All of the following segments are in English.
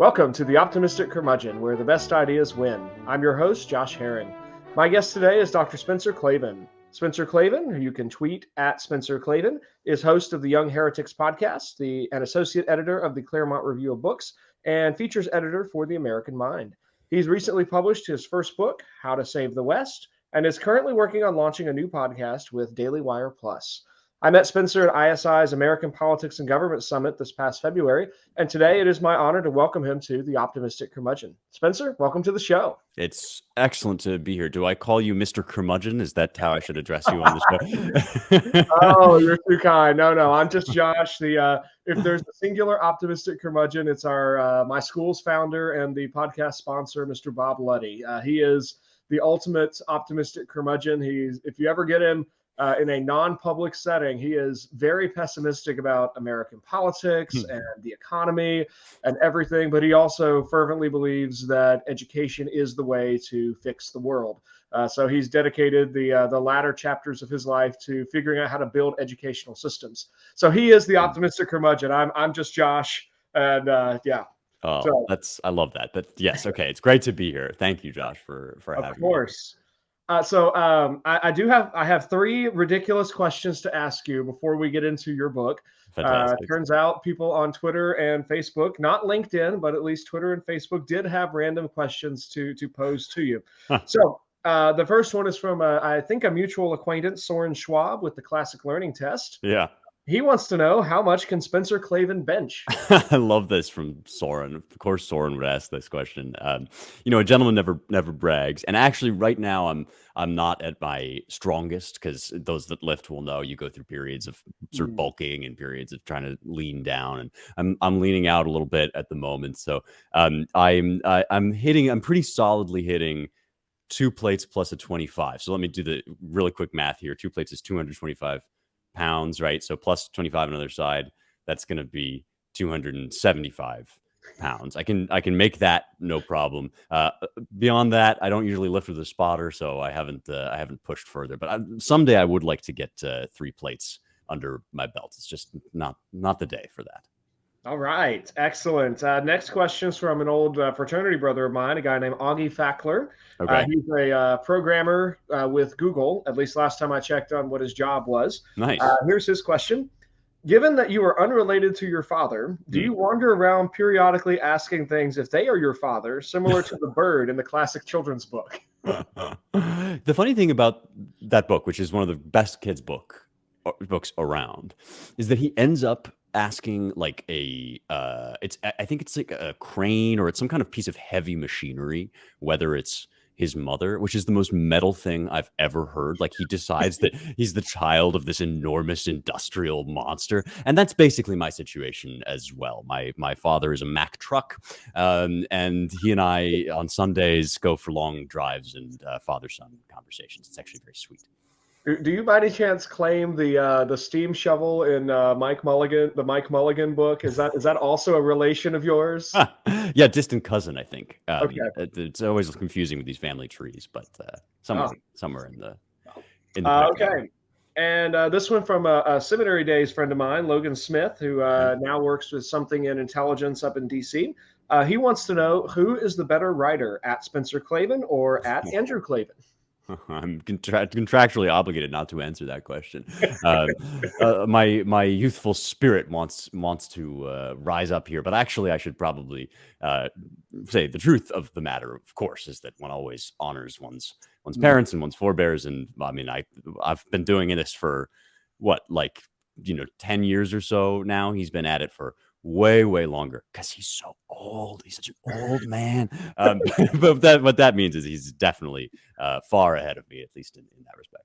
Welcome to the Optimistic Curmudgeon, where the best ideas win. I'm your host, Josh Herring. My guest today is Dr. Spencer Klavan. Spencer Klavan, who you can tweet at Spencer Klavan, is host of the Young Heretics podcast, and associate editor of the Claremont Review of Books, and features editor for The American Mind. He's recently published his first book, How to Save the West, and is currently working on launching a new podcast with Daily Wire Plus. I met Spencer at ISI's American Politics and Government Summit this past February, and today it is my honor to welcome him to the Optimistic Curmudgeon. Spencer, welcome to the show. It's excellent to be here. Do I call you Mr. Curmudgeon? Is that how I should address you on the show? Oh, you're too kind. No, I'm just Josh. If there's a singular Optimistic Curmudgeon, it's my school's founder and the podcast sponsor, Mr. Bob Luddy. He is the ultimate Optimistic Curmudgeon. If you ever get him in a non-public setting, he is very pessimistic about American politics and the economy and everything, but he also fervently believes that education is the way to fix the world. So he's dedicated the latter chapters of his life to figuring out how to build educational systems. So he is the Optimistic Curmudgeon. I'm just Josh, and yeah. Oh, I love that. But yes, okay, it's great to be here. Thank you, Josh, for having me. Of course. I have three ridiculous questions to ask you before we get into your book. Turns out people on Twitter and Facebook, not LinkedIn, but at least Twitter and Facebook, did have random questions to pose to you. So the first one is from, I think, a mutual acquaintance, Soren Schwab, with the Classic Learning Test. Yeah. He wants to know, how much can Spencer Klavan bench? I love this from Soren. Of course, Soren would ask this question. A gentleman never brags. And actually, right now, I'm not at my strongest, because those that lift will know you go through periods of sort of bulking and periods of trying to lean down. And I'm leaning out a little bit at the moment. So I'm pretty solidly hitting 2 plates plus a 25. So let me do the really quick math here. 2 plates is 225 pounds, right? So plus 25 on the other side, that's going to be 275 pounds. I can make that no problem. Beyond that, I don't usually lift with a spotter, so I haven't pushed further. But someday I would like to get 3 plates under my belt. It's just not the day for that. All right, excellent. Next question is from an old fraternity brother of mine, a guy named Augie Fackler. Okay. He's a programmer with Google, at least last time I checked on what his job was. Nice. Here's his question. Given that you are unrelated to your father, do you wander around periodically asking things if they are your father, similar to the bird in the classic children's book? The funny thing about that book, which is one of the best kids' books around, is that he ends up asking like I think it's like a crane, or it's some kind of piece of heavy machinery, whether it's his mother, which is the most metal thing I've ever heard. Like, he decides that he's the child of this enormous industrial monster. And that's basically my situation as well. My father is a Mack truck, and he and I on Sundays go for long drives and father-son conversations. It's actually very sweet. Do you by any chance claim the steam shovel in the Mike Mulligan book? Is that also a relation of yours? Yeah, distant cousin, I think. Okay. It's always confusing with these family trees, but somewhere in the okay. And this one from a seminary days friend of mine, Logan Smith, who now works with something in intelligence up in DC. He wants to know, who is the better writer, at Spencer Klavan or at Andrew Klavan? I'm contractually obligated not to answer that question. My youthful spirit wants to rise up here, but actually I should probably say the truth of the matter, of course, is that one always honors one's parents and one's forebears. And I mean, I've been doing this for 10 years or so now. He's been at it for way longer, because he's so old. He's such an old man. But what that means is he's definitely far ahead of me, at least in that respect.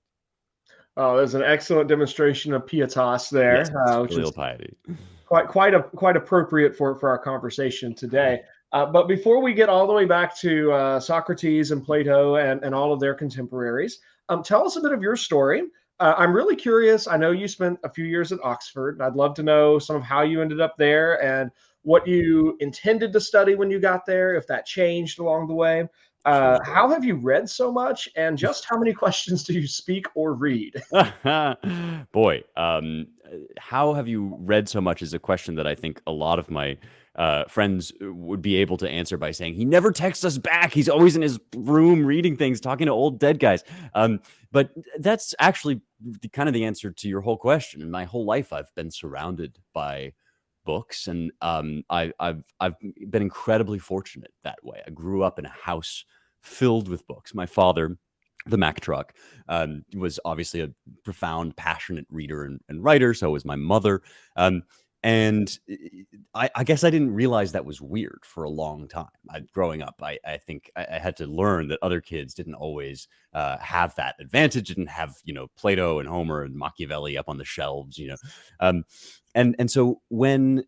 Oh, there's an excellent demonstration of pietas there, yes, which is piety. Quite appropriate for our conversation today. But before we get all the way back to Socrates and Plato and all of their contemporaries, tell us a bit of your story. I'm really curious. I know you spent a few years at Oxford. I'd love to know some of how you ended up there and what you intended to study when you got there, if that changed along the way. How have you read so much, and just how many questions do you speak or read? Boy, how have you read so much is a question that I think a lot of my friends would be able to answer by saying, he never texts us back. He's always in his room reading things, talking to old dead guys. But that's actually kind of the answer to your whole question. In my whole life, I've been surrounded by books, and I've been incredibly fortunate that way. I grew up in a house filled with books. My father, the Mack truck, was obviously a profound, passionate reader and writer. So was my mother. And I guess I didn't realize that was weird for a long time. Growing up, I think I had to learn that other kids didn't always have that advantage, didn't have, Plato and Homer and Machiavelli up on the shelves, and so when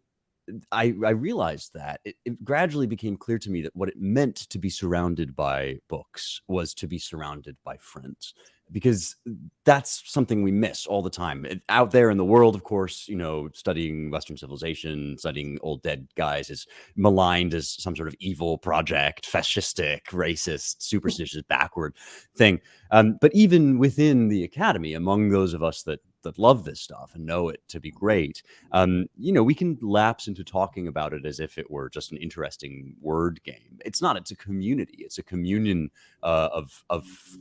I realized that, it gradually became clear to me that what it meant to be surrounded by books was to be surrounded by friends, because that's something we miss all the time out there in the world. Of course, studying Western civilization, studying old dead guys is maligned as some sort of evil project, fascistic, racist, superstitious, backward thing. But even within the academy, among those of us that love this stuff and know it to be great, we can lapse into talking about it as if it were just an interesting word game. It's not. It's a community. It's a communion of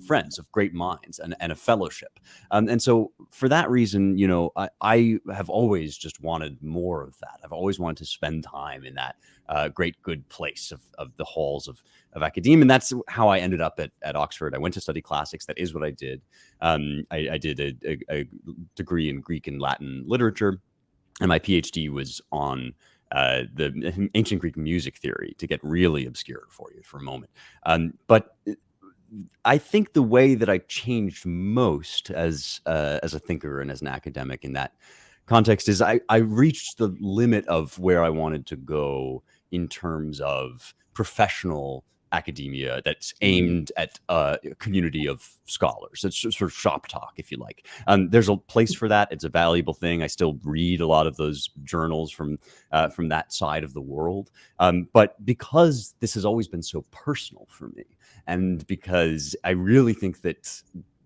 friends, of great minds, and a fellowship. And so for that reason, I have always just wanted more of that. I've always wanted to spend time in that great, good place of the halls of academia. And that's how I ended up at Oxford. I went to study classics. That is what I did. I did a degree in Greek and Latin literature, and my PhD was on the ancient Greek music theory, to get really obscure for you for a moment. But I think the way that I changed most as a thinker and as an academic in that context is I reached the limit of where I wanted to go in terms of professional academia that's aimed at a community of scholars. It's just sort of shop talk, if you like. There's a place for that. It's a valuable thing. I still read a lot of those journals from that side of the world. But because this has always been so personal for me, and because I really think that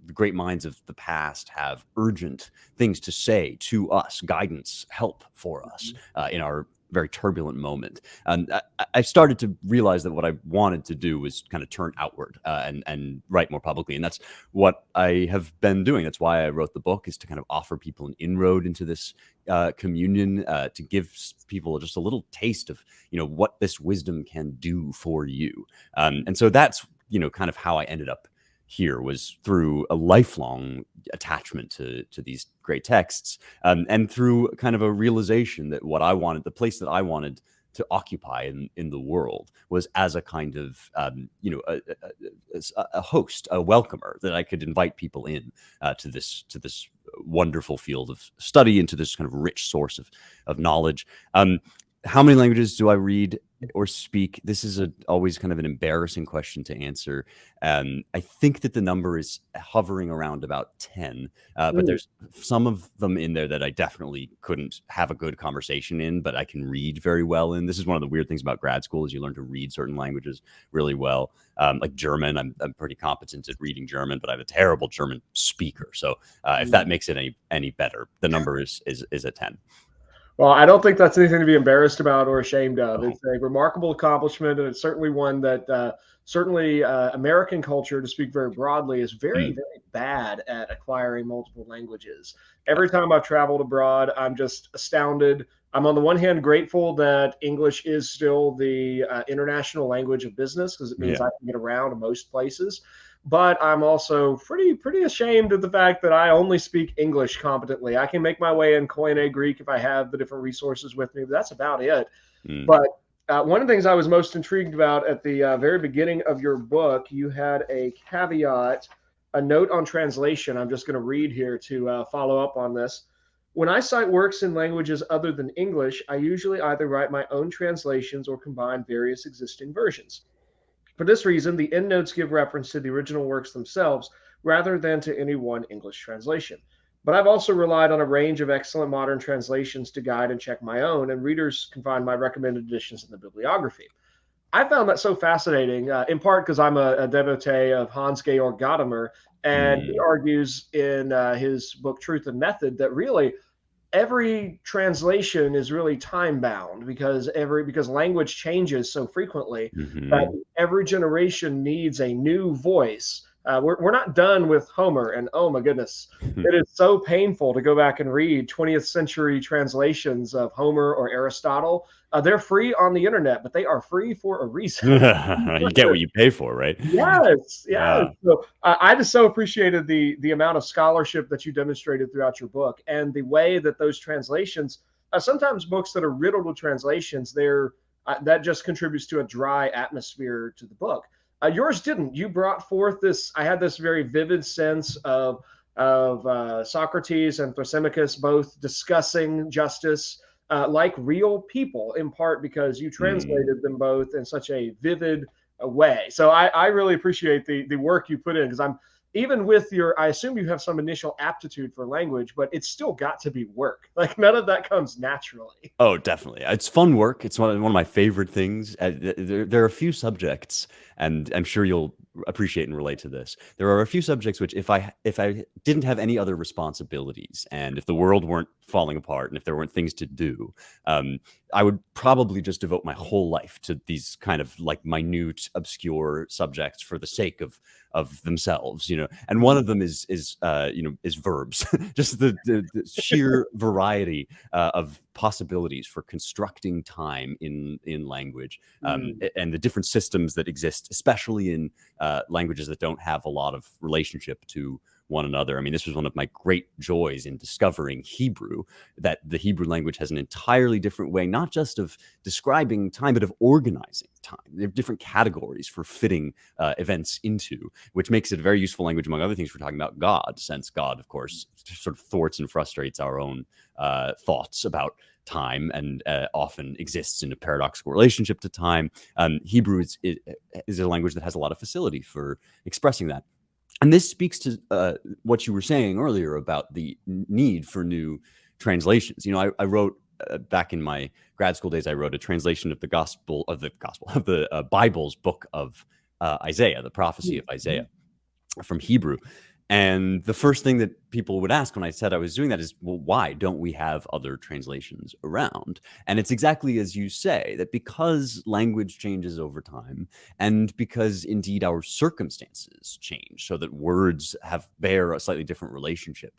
the great minds of the past have urgent things to say to us, guidance, help for us in our very turbulent moment. And I started to realize that what I wanted to do was kind of turn outward and write more publicly. And that's what I have been doing. That's why I wrote the book, is to kind of offer people an inroad into this communion, to give people just a little taste of, what this wisdom can do for you. And so that's, kind of how I ended up here, was through a lifelong attachment to these great texts, and through kind of a realization that what I wanted, the place that I wanted to occupy in the world, was as a kind of a host, a welcomer, that I could invite people in to this wonderful field of study, into this kind of rich source of knowledge. How many languages do I read or speak? This is always kind of an embarrassing question to answer. I think that the number is hovering around about 10, but there's some of them in there that I definitely couldn't have a good conversation in, but I can read very well in. This is one of the weird things about grad school, is you learn to read certain languages really well. Like German, I'm pretty competent at reading German, but I have a terrible German speaker. So if that makes it any better, the number is at 10. Well, I don't think that's anything to be embarrassed about or ashamed of. It's a remarkable accomplishment, and it's certainly one that American culture, to speak very broadly, is very, very bad at acquiring multiple languages. Every time I've traveled abroad, I'm just astounded. I'm on the one hand grateful that English is still the international language of business, because it means I can get around to most places. But I'm also pretty ashamed of the fact that I only speak English competently. I can make my way in Koine Greek if I have the different resources with me, but that's about it. But one of the things I was most intrigued about at the very beginning of your book, you had a caveat, a note on translation. I'm just going to read here to follow up on this. When I cite works in languages other than English, I usually either write my own translations or combine various existing versions. For this reason, the endnotes give reference to the original works themselves rather than to any one English translation. But I've also relied on a range of excellent modern translations to guide and check my own, and readers can find my recommended editions in the bibliography. I found that so fascinating, in part because I'm a devotee of Hans-Georg Gadamer, and he argues in his book Truth and Method that really every translation is really time bound because language changes so frequently that Hmm. every generation needs a new voice. We're not done with Homer, and oh my goodness, it is so painful to go back and read 20th century translations of Homer or Aristotle. They're free on the internet, but they are free for a reason. You get what you pay for, right? Yes, yes. Yeah. So I just so appreciated the amount of scholarship that you demonstrated throughout your book, and the way that those translations. Sometimes books that are riddled with translations, they're that just contributes to a dry atmosphere to the book. Yours didn't. You brought forth this. I had this very vivid sense of Socrates and Thrasymachus both discussing justice like real people, in part because you Mm. translated them both in such a vivid way. So I really appreciate the work you put in, because I'm even with your, I assume you have some initial aptitude for language, but it's still got to be work. Like none of that comes naturally. Oh, definitely. It's fun work. It's one of my favorite things. There are a few subjects, and I'm sure you'll appreciate and relate to this. There are a few subjects which, if I didn't have any other responsibilities, and if the world weren't falling apart, and if there weren't things to do, um, I would probably just devote my whole life to these kind of like minute, obscure subjects for the sake of themselves, you know. And one of them is verbs, just the sheer variety of possibilities for constructing time in language, Mm. and the different systems that exist, especially in languages that don't have a lot of relationship to one another. I mean, this was one of my great joys in discovering Hebrew, that the Hebrew language has an entirely different way, not just of describing time, but of organizing time. There are different categories for fitting events into, which makes it a very useful language, among other things, for talking about God, since God, of course, sort of thwarts and frustrates our own thoughts about time, and often exists in a paradoxical relationship to time. Hebrew is a language that has a lot of facility for expressing that. And this speaks to what you were saying earlier about the need for new translations. You know, I wrote back in my grad school days, I wrote a translation of the gospel of the Bible's book of Isaiah, the prophecy of Isaiah, from Hebrew. And the first thing that people would ask when I said I was doing that is, well, why don't we have other translations around? And it's exactly as you say, that because language changes over time, and because indeed our circumstances change, so that words bear a slightly different relationship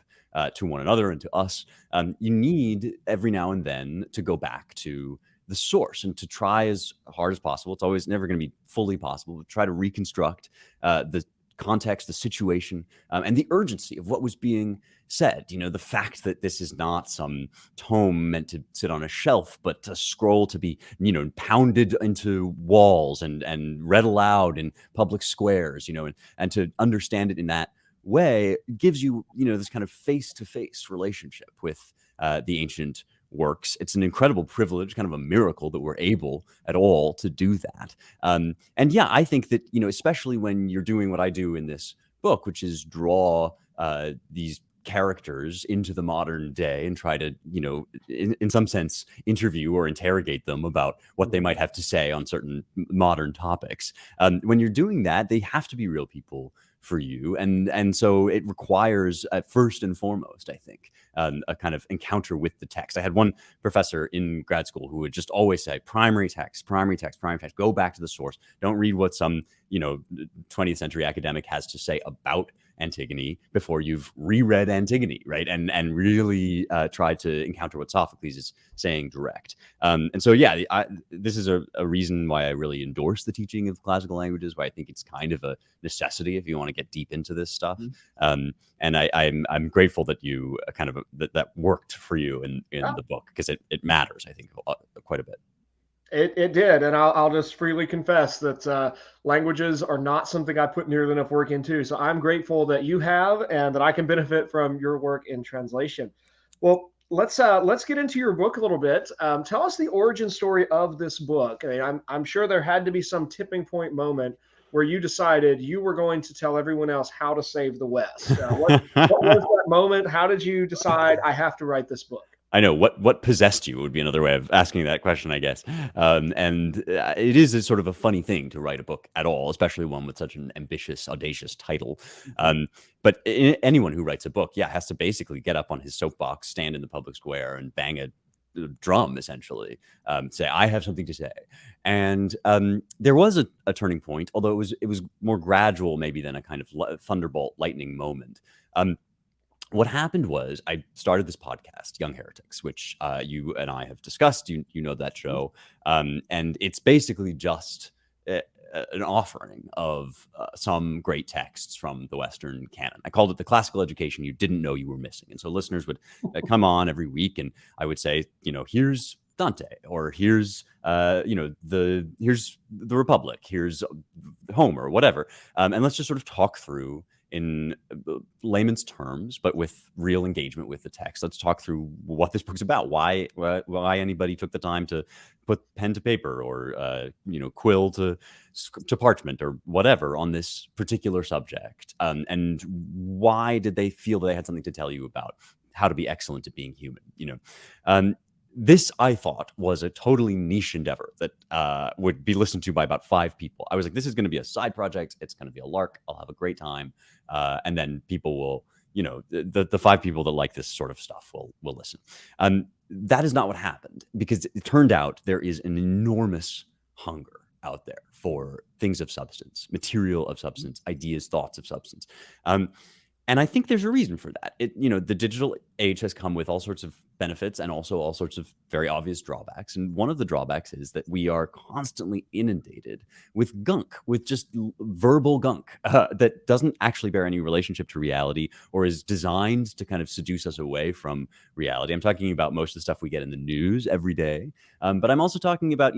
to one another and to us, you need every now and then to go back to the source and to try as hard as possible. It's always never going to be fully possible, but try to reconstruct the context, the situation, and the urgency of what was being said. You know, the fact that this is not some tome meant to sit on a shelf, but a scroll to be, you know, pounded into walls and read aloud in public squares, you know, and to understand it in that way gives you, you know, this kind of face-to-face relationship with the ancient works. It's an incredible privilege, kind of a miracle that we're able at all to do that. And yeah, I think that, you know, especially when you're doing what I do in this book, which is draw these characters into the modern day and try to, you know, in some sense, interview or interrogate them about what they might have to say on certain modern topics. When you're doing that, they have to be real people for you, and so it requires, first and foremost, I think, a kind of encounter with the text. I had one professor in grad school who would just always say, primary text, primary text, primary text, go back to the source. Don't read what some, you know, 20th century academic has to say about Antigone before you've reread Antigone, right? And really try to encounter what Sophocles is saying direct. And so, yeah, this is a reason why I really endorse the teaching of classical languages, why I think it's kind of a necessity if you want to get deep into this stuff. And I'm grateful that you kind of that worked for you in the book, because it matters, I think, quite a bit. It did, and I'll just freely confess that languages are not something I put nearly enough work into. So I'm grateful that you have, and that I can benefit from your work in translation. Well, let's get into your book a little bit. Tell us the origin story of this book. I mean, I'm sure there had to be some tipping point moment where you decided you were going to tell everyone else how to save the West. What was that moment? How did you decide I have to write this book? I know what possessed you would be another way of asking that question, I guess. And it is a sort of a funny thing to write a book at all, especially one with such an ambitious, audacious title. Um, but anyone who writes a book, yeah, has to basically get up on his soapbox, stand in the public square, and bang a drum, essentially, say, I have something to say. And there was a turning point, although it was more gradual maybe than a kind of thunderbolt lightning moment. What happened was I started this podcast, Young Heretics, which you and I have discussed. You know that show, and it's basically just an offering of some great texts from the Western canon. I called it the classical education you didn't know you were missing, and so listeners would come on every week, and I would say, here's Dante, or here's here's the Republic, here's Homer, whatever, and let's just sort of talk through in layman's terms, but with real engagement with the text. Let's talk through what this book's about, why anybody took the time to put pen to paper, or quill to parchment, or whatever on this particular subject, and why did they feel that they had something to tell you about how to be excellent at being human. This, I thought, was a totally niche endeavor that would be listened to by about 5 people. I was like, this is going to be a side project. It's going to be a lark. I'll have a great time. And then people will, the 5 people that like this sort of stuff will listen. That is not what happened, because it turned out there is an enormous hunger out there for things of substance, material of substance, ideas, thoughts of substance. And I think there's a reason for that. The digital age has come with all sorts of benefits and also all sorts of very obvious drawbacks. And one of the drawbacks is that we are constantly inundated with gunk, with just verbal gunk that doesn't actually bear any relationship to reality, or is designed to kind of seduce us away from reality. I'm talking about most of the stuff we get in the news every day. But I'm also talking about,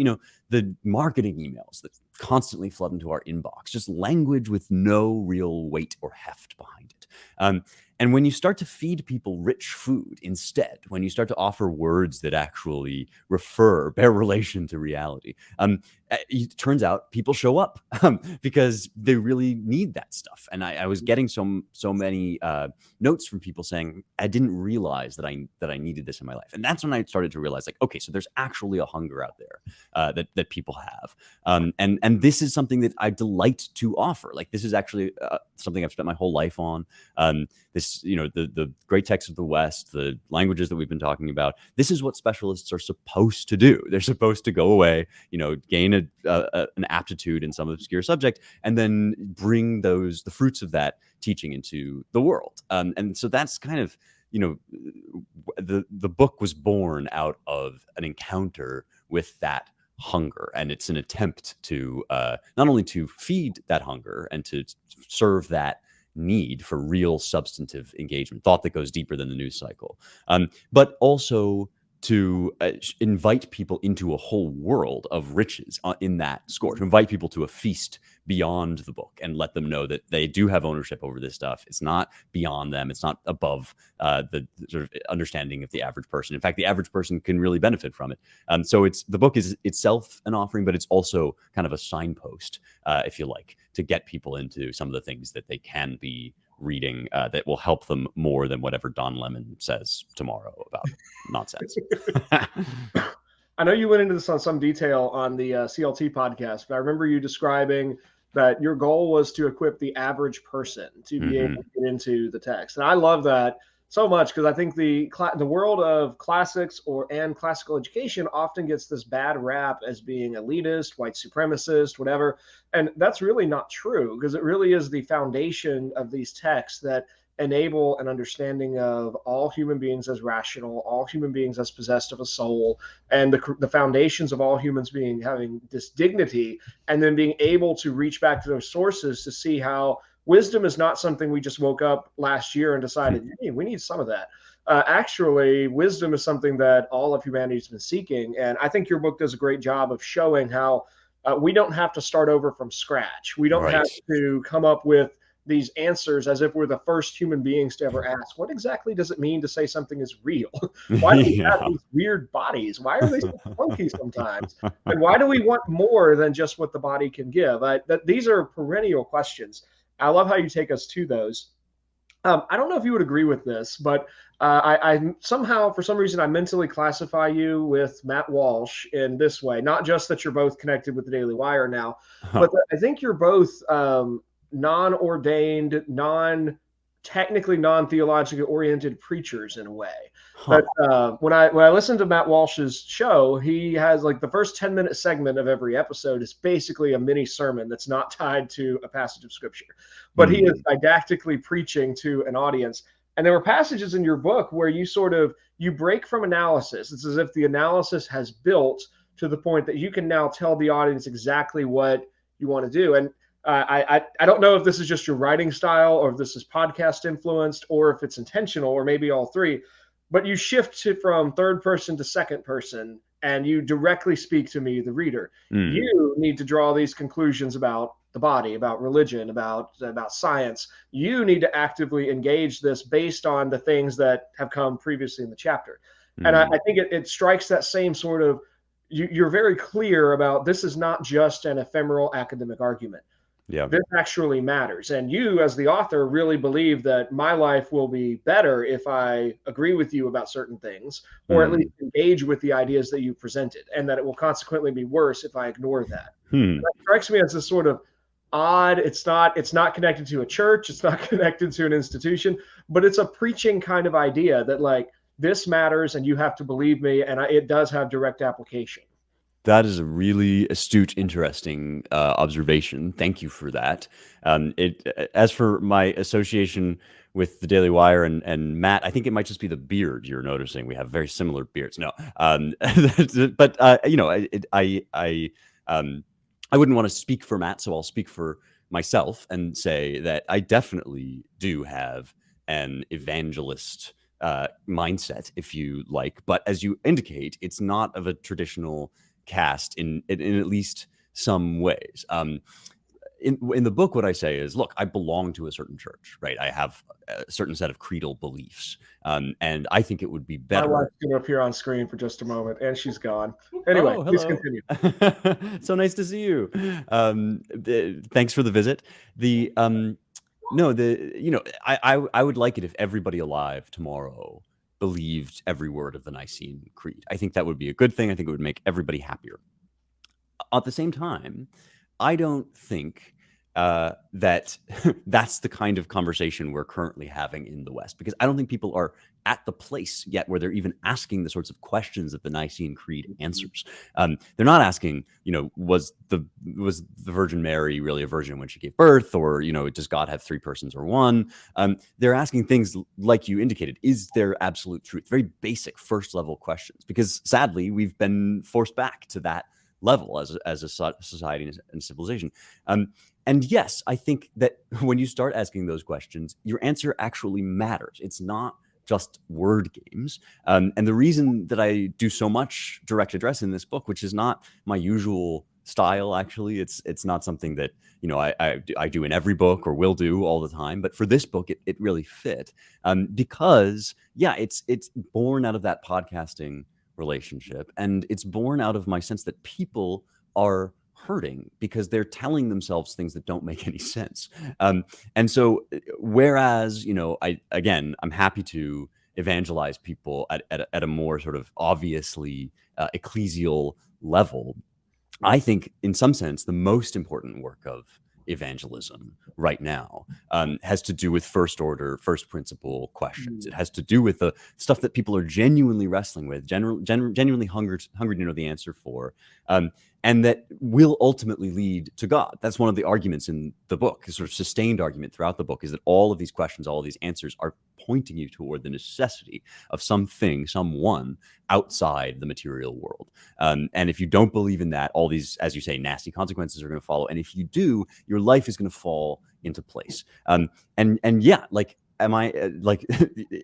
the marketing emails that constantly flood into our inbox, just language with no real weight or heft behind it. And when you start to feed people rich food instead, when you start to offer words that actually bear relation to reality, it turns out people show up because they really need that stuff. And I was getting so many notes from people saying, I didn't realize that I needed this in my life. And that's when I started to realize, like, okay, so there's actually a hunger out there that people have. And this is something that I delight to offer. Like, this is actually something I've spent my whole life on. The great texts of the West, the languages that we've been talking about, this is what specialists are supposed to do. They're supposed to go away, gain an aptitude in some obscure subject, and then bring the fruits of that teaching into the world. And so that's kind of, the book was born out of an encounter with that hunger, and it's an attempt to not only to feed that hunger and to serve that need for real substantive engagement, thought that goes deeper than the news cycle, but also to invite people into a whole world of riches in that score, to invite people to a feast beyond the book and let them know that they do have ownership over this stuff. It's not beyond them. It's not above the sort of understanding of the average person. In fact, the average person can really benefit from it. So the book is itself an offering, but it's also kind of a signpost, if you like, to get people into some of the things that they can be reading that will help them more than whatever Don Lemon says tomorrow about nonsense. I know you went into this on some detail on the CLT podcast, but I remember you describing that your goal was to equip the average person to be able to get into the text. And I love that so much, because I think the world of classics and classical education often gets this bad rap as being elitist, white supremacist, whatever. And that's really not true, because it really is the foundation of these texts that enable an understanding of all human beings as rational, all human beings as possessed of a soul, and the foundations of all humans having this dignity, and then being able to reach back to those sources to see how wisdom is not something we just woke up last year and decided, hey, we need some of that. Actually, wisdom is something that all of humanity has been seeking. And I think your book does a great job of showing how we don't have to start over from scratch. We don't have to come up with these answers as if we're the first human beings to ever ask, what exactly does it mean to say something is real? Why do we have these weird bodies? Why are they so funky sometimes? And why do we want more than just what the body can give? These are perennial questions. I love how you take us to those. I don't know if you would agree with this, but I somehow, for some reason, I mentally classify you with Matt Walsh in this way. Not just that you're both connected with the Daily Wire now, but Huh. that I think you're both non-ordained, technically non-theologically oriented preachers in a way. That Huh. when I listen to Matt Walsh's show, he has like the first 10-minute segment of every episode is basically a mini sermon that's not tied to a passage of scripture, but he is Hmm. didactically preaching to an audience. And there were passages in your book where you break from analysis. It's as if the analysis has built to the point that you can now tell the audience exactly what you want to do. And I don't know if this is just your writing style or if this is podcast influenced or if it's intentional or maybe all three, but you shift from third person to second person and you directly speak to me, the reader. Hmm. You need to draw these conclusions about the body, about religion, about science. You need to actively engage this based on the things that have come previously in the chapter. And Hmm. I think it strikes that same sort of you're very clear about this is not just an ephemeral academic argument. Yeah. This actually matters. And you, as the author, really believe that my life will be better if I agree with you about certain things, or at least Hmm. engage with the ideas that you presented, and that it will consequently be worse if I ignore that. Hmm. That strikes me as this sort of odd. It's not connected to a church, it's not connected to an institution, but it's a preaching kind of idea that like this matters and you have to believe me, and it does have direct application. That is a really astute, interesting observation. Thank you for that. As for my association with the Daily Wire and Matt, I think it might just be the beard you're noticing. We have very similar beards. No, but um, I wouldn't want to speak for Matt, so I'll speak for myself and say that I definitely do have an evangelist mindset, if you like. But as you indicate, it's not of a traditional cast in at least some ways. In the book, what I say is, look, I belong to a certain church, right? I have a certain set of creedal beliefs, and I think it would be My better. wife's going to appear on screen for just a moment, and she's gone. Anyway, Oh, please hello. continue. So nice to see you. Thanks for the visit. The no, the you know, I would like it if everybody alive tomorrow believed every word of the Nicene Creed. I think that would be a good thing. I think it would make everybody happier. At the same time, I don't think that that's the kind of conversation we're currently having in the West, because I don't think people are at the place yet where they're even asking the sorts of questions that the Nicene Creed answers. They're not asking, was the Virgin Mary really a virgin when she gave birth, or does God have three persons or one? They're asking things like you indicated: is there absolute truth? Very basic first level questions, because sadly we've been forced back to that level as a society and civilization. And yes, I think that when you start asking those questions, your answer actually matters. It's not just word games. And the reason that I do so much direct address in this book, which is not my usual style, actually, it's not something that I do in every book or will do all the time. But for this book, it really fit, because yeah, it's born out of that podcasting relationship, and it's born out of my sense that people are hurting because they're telling themselves things that don't make any sense. And so whereas I'm happy to evangelize people at a more sort of obviously ecclesial level. I think, in some sense, the most important work of evangelism right now has to do with first order, first principle questions. It has to do with the stuff that people are genuinely wrestling with, genuinely hungry to know the answer for, um, and that will ultimately lead to God. That's one of the arguments in the book, a sort of sustained argument throughout the book, is that all of these questions, all of these answers are pointing you toward the necessity of something, someone outside the material world. And if you don't believe in that, all these, as you say, nasty consequences are going to follow. And if you do, your life is going to fall into place. And yeah, like, am I like,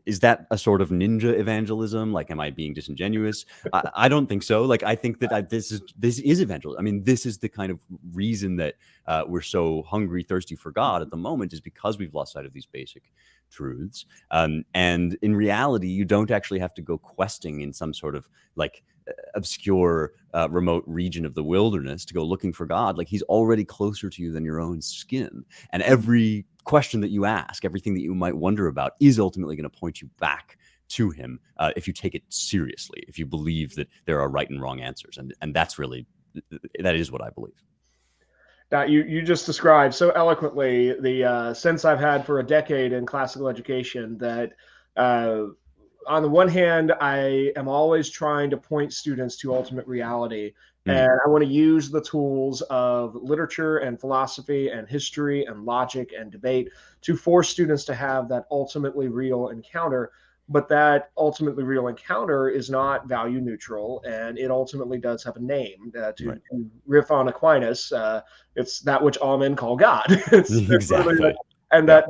is that a sort of ninja evangelism? Like, am I being disingenuous? I don't think so. Like, I think that this is evangelism. I mean, this is the kind of reason that we're so hungry, thirsty for God at the moment, is because we've lost sight of these basic truths. And in reality, you don't actually have to go questing in some sort of like obscure remote region of the wilderness to go looking for God. Like, he's already closer to you than your own skin. And every question that you ask, everything that you might wonder about, is ultimately going to point you back to him if you take it seriously, if you believe that there are right and wrong answers. And that's really, that is what I believe. Now, you just described so eloquently the sense I've had for a decade in classical education that uh, on the one hand, I am always trying to point students to ultimate reality. And I want to use the tools of literature and philosophy and history and logic and debate to force students to have that ultimately real encounter. But that ultimately real encounter is not value neutral, and it ultimately does have a name. To riff on Aquinas, it's that which all men call God. Exactly. And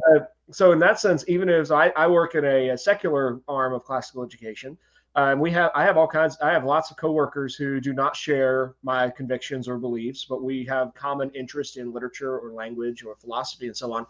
so in that sense, even as I work in a secular arm of classical education, I have lots of coworkers who do not share my convictions or beliefs, but we have common interest in literature or language or philosophy and so on.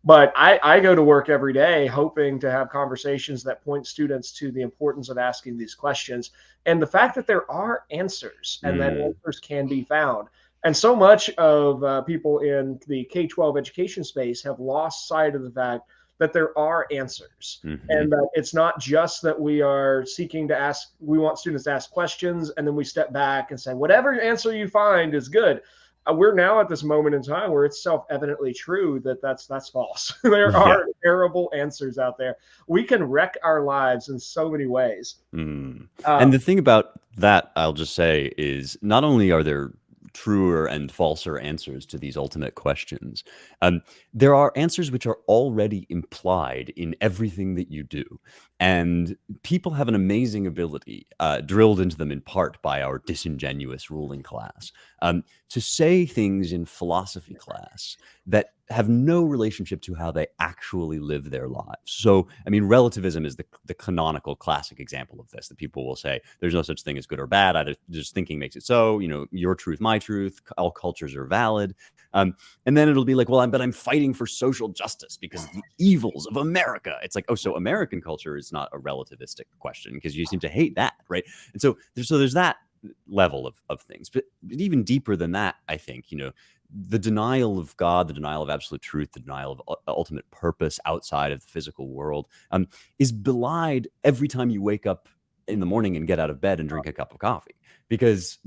But I go to work every day hoping to have conversations that point students to the importance of asking these questions and the fact that there are answers and that answers can be found. And so much of people in the K-12 education space have lost sight of the fact that there are answers, and that it's not just that we are seeking to ask, we want students to ask questions and then we step back and say, whatever answer you find is good. We're now at this moment in time where it's self-evidently true that that's false. There are terrible answers out there. We can wreck our lives in so many ways. And the thing about that, I'll just say, is not only are there truer and falser answers to these ultimate questions, there are answers which are already implied in everything that you do. And people have an amazing ability, drilled into them in part by our disingenuous ruling class, to say things in philosophy class that have no relationship to how they actually live their lives. So, I mean, relativism is the canonical classic example of this, that people will say there's no such thing as good or bad. Either just thinking makes it so, your truth, my truth, all cultures are valid. And then it'll be like, well, but I'm fighting for social justice because of the evils of America. It's like, oh, so American culture is not a relativistic question because you seem to hate that, right? And so there's that level of things. But even deeper than that, I think, the denial of God, the denial of absolute truth, the denial of ultimate purpose outside of the physical world is belied every time you wake up in the morning and get out of bed and drink a cup of coffee. Because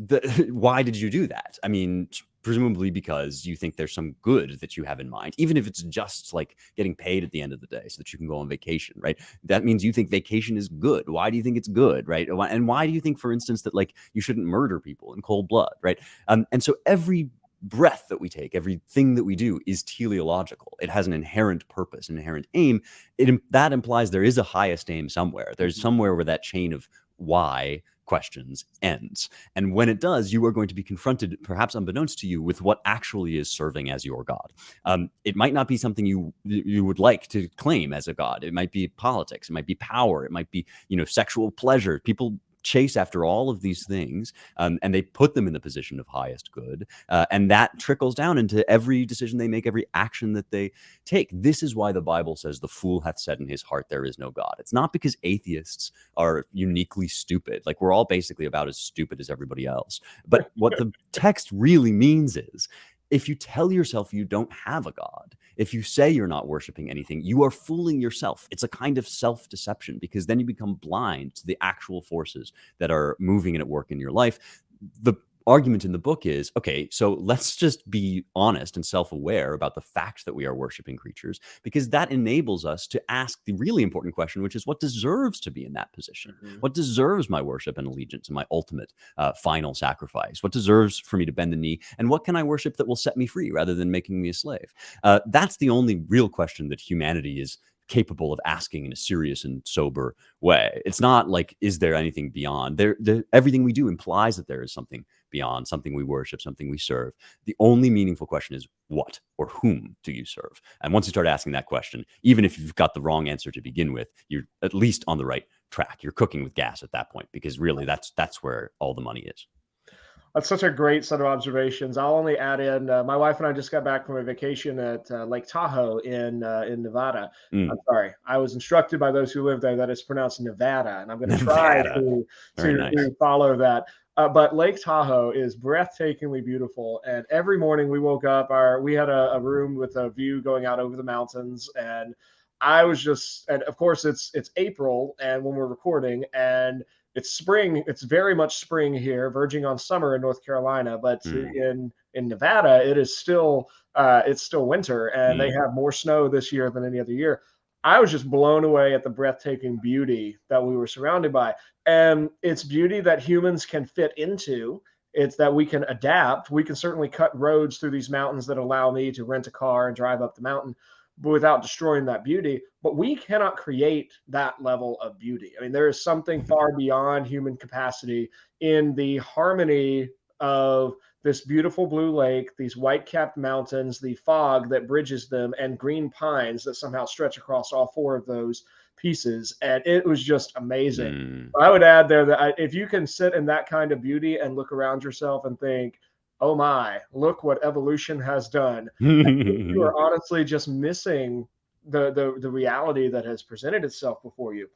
why did you do that? I mean, presumably because you think there's some good that you have in mind, even if it's just like getting paid at the end of the day so that you can go on vacation, right? That means you think vacation is good. Why do you think it's good, right? And why do you think, for instance, that like you shouldn't murder people in cold blood, right? And so every breath that we take, everything that we do is teleological. It has an inherent purpose, an inherent aim. That implies there is a highest aim somewhere. There's somewhere where that chain of why questions ends. And when it does, you are going to be confronted, perhaps unbeknownst to you, with what actually is serving as your God. It might not be something you would like to claim as a God. It might be politics. It might be power. It might be, sexual pleasure. People chase after all of these things, and they put them in the position of highest good, and that trickles down into every decision they make, every action that they take. This is why the Bible says the fool hath said in his heart there is no God. It's not because atheists are uniquely stupid. Like, we're all basically about as stupid as everybody else. But what the text really means is, if you tell yourself you don't have a God, if you say you're not worshiping anything, you are fooling yourself. It's a kind of self-deception, because then you become blind to the actual forces that are moving and at work in your life. The argument in the book is, okay, so let's just be honest and self-aware about the fact that we are worshiping creatures, because that enables us to ask the really important question, which is, what deserves to be in that position? What deserves my worship and allegiance and my ultimate final sacrifice? What deserves for me to bend the knee? And what can I worship that will set me free rather than making me a slave? That's the only real question that humanity is capable of asking in a serious and sober way. It's not like, is there anything beyond? Everything we do implies that there is something beyond, something we worship, something we serve. The only meaningful question is, what or whom do you serve? And once you start asking that question, even if you've got the wrong answer to begin with, you're at least on the right track. You're cooking with gas at that point, because really that's where all the money is. That's such a great set of observations. I'll only add in, my wife and I just got back from a vacation at Lake Tahoe in Nevada. I'm sorry, I was instructed by those who live there that it's pronounced Nevada, and I'm going to try to Nice. follow that. But Lake Tahoe is breathtakingly beautiful. And every morning we woke up, we had a room with a view going out over the mountains. And I was just, and of course it's April, and when we're recording, and it's spring, it's very much spring here, verging on summer in North Carolina. But in Nevada, it's still winter, and they have more snow this year than any other year. I was just blown away at the breathtaking beauty that we were surrounded by. And it's beauty that humans can fit into. It's that we can adapt. We can certainly cut roads through these mountains that allow me to rent a car and drive up the mountain, but without destroying that beauty. But we cannot create that level of beauty. I mean, there is something far beyond human capacity in the harmony of this beautiful blue lake, these white-capped mountains, the fog that bridges them, and green pines that somehow stretch across all four of those pieces. And it was just amazing. I would add there that if you can sit in that kind of beauty and look around yourself and think, oh my, look what evolution has done, you are honestly just missing the reality that has presented itself before you.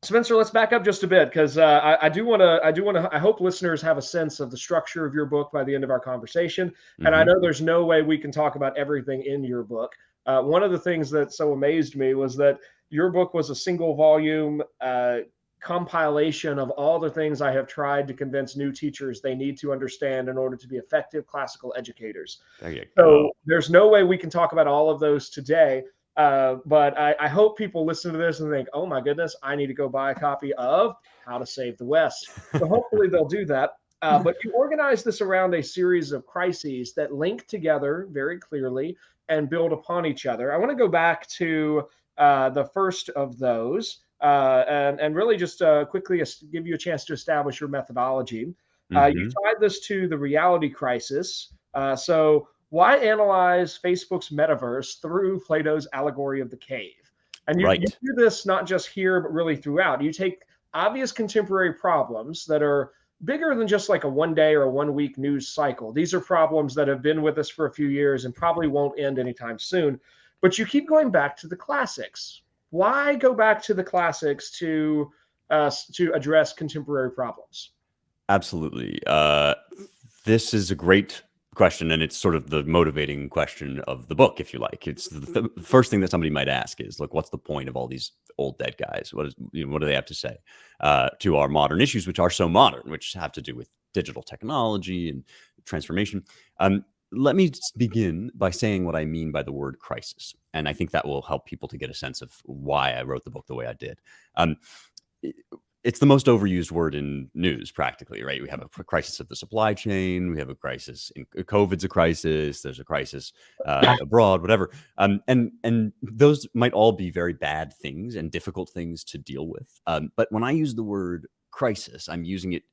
Spencer, let's back up just a bit, because I hope listeners have a sense of the structure of your book by the end of our conversation. And I know there's no way we can talk about everything in your book. One of the things that so amazed me was that your book was a single volume compilation of all the things I have tried to convince new teachers they need to understand in order to be effective classical educators. So there's no way we can talk about all of those today. But I hope people listen to this and think, oh my goodness, I need to go buy a copy of How to Save the West. So hopefully they'll do that. But you organize this around a series of crises that link together very clearly and build upon each other. I want to go back to the first of those and really just quickly give you a chance to establish your methodology. You tied this to the reality crisis. So why analyze Facebook's metaverse through Plato's allegory of the cave? And you do this not just here, but really throughout. You take obvious contemporary problems that are bigger than just like a 1 day or a 1 week news cycle. These are problems that have been with us for a few years and probably won't end anytime soon. But you keep going back to the classics. Why go back to the classics to address contemporary problems? Absolutely. This is a great question, and it's sort of the motivating question of the book, if you like. It's the first thing that somebody might ask is, look, what's the point of all these old dead guys? What do they have to say to our modern issues, which are so modern, which have to do with digital technology and transformation? Let me begin by saying what I mean by the word crisis, and I think that will help people to get a sense of why I wrote the book the way I did. It's the most overused word in news, practically, right? We have a crisis of the supply chain. We have a crisis in COVID's a crisis. There's a crisis abroad, whatever. And those might all be very bad things and difficult things to deal with. But when I use the word crisis, I'm using it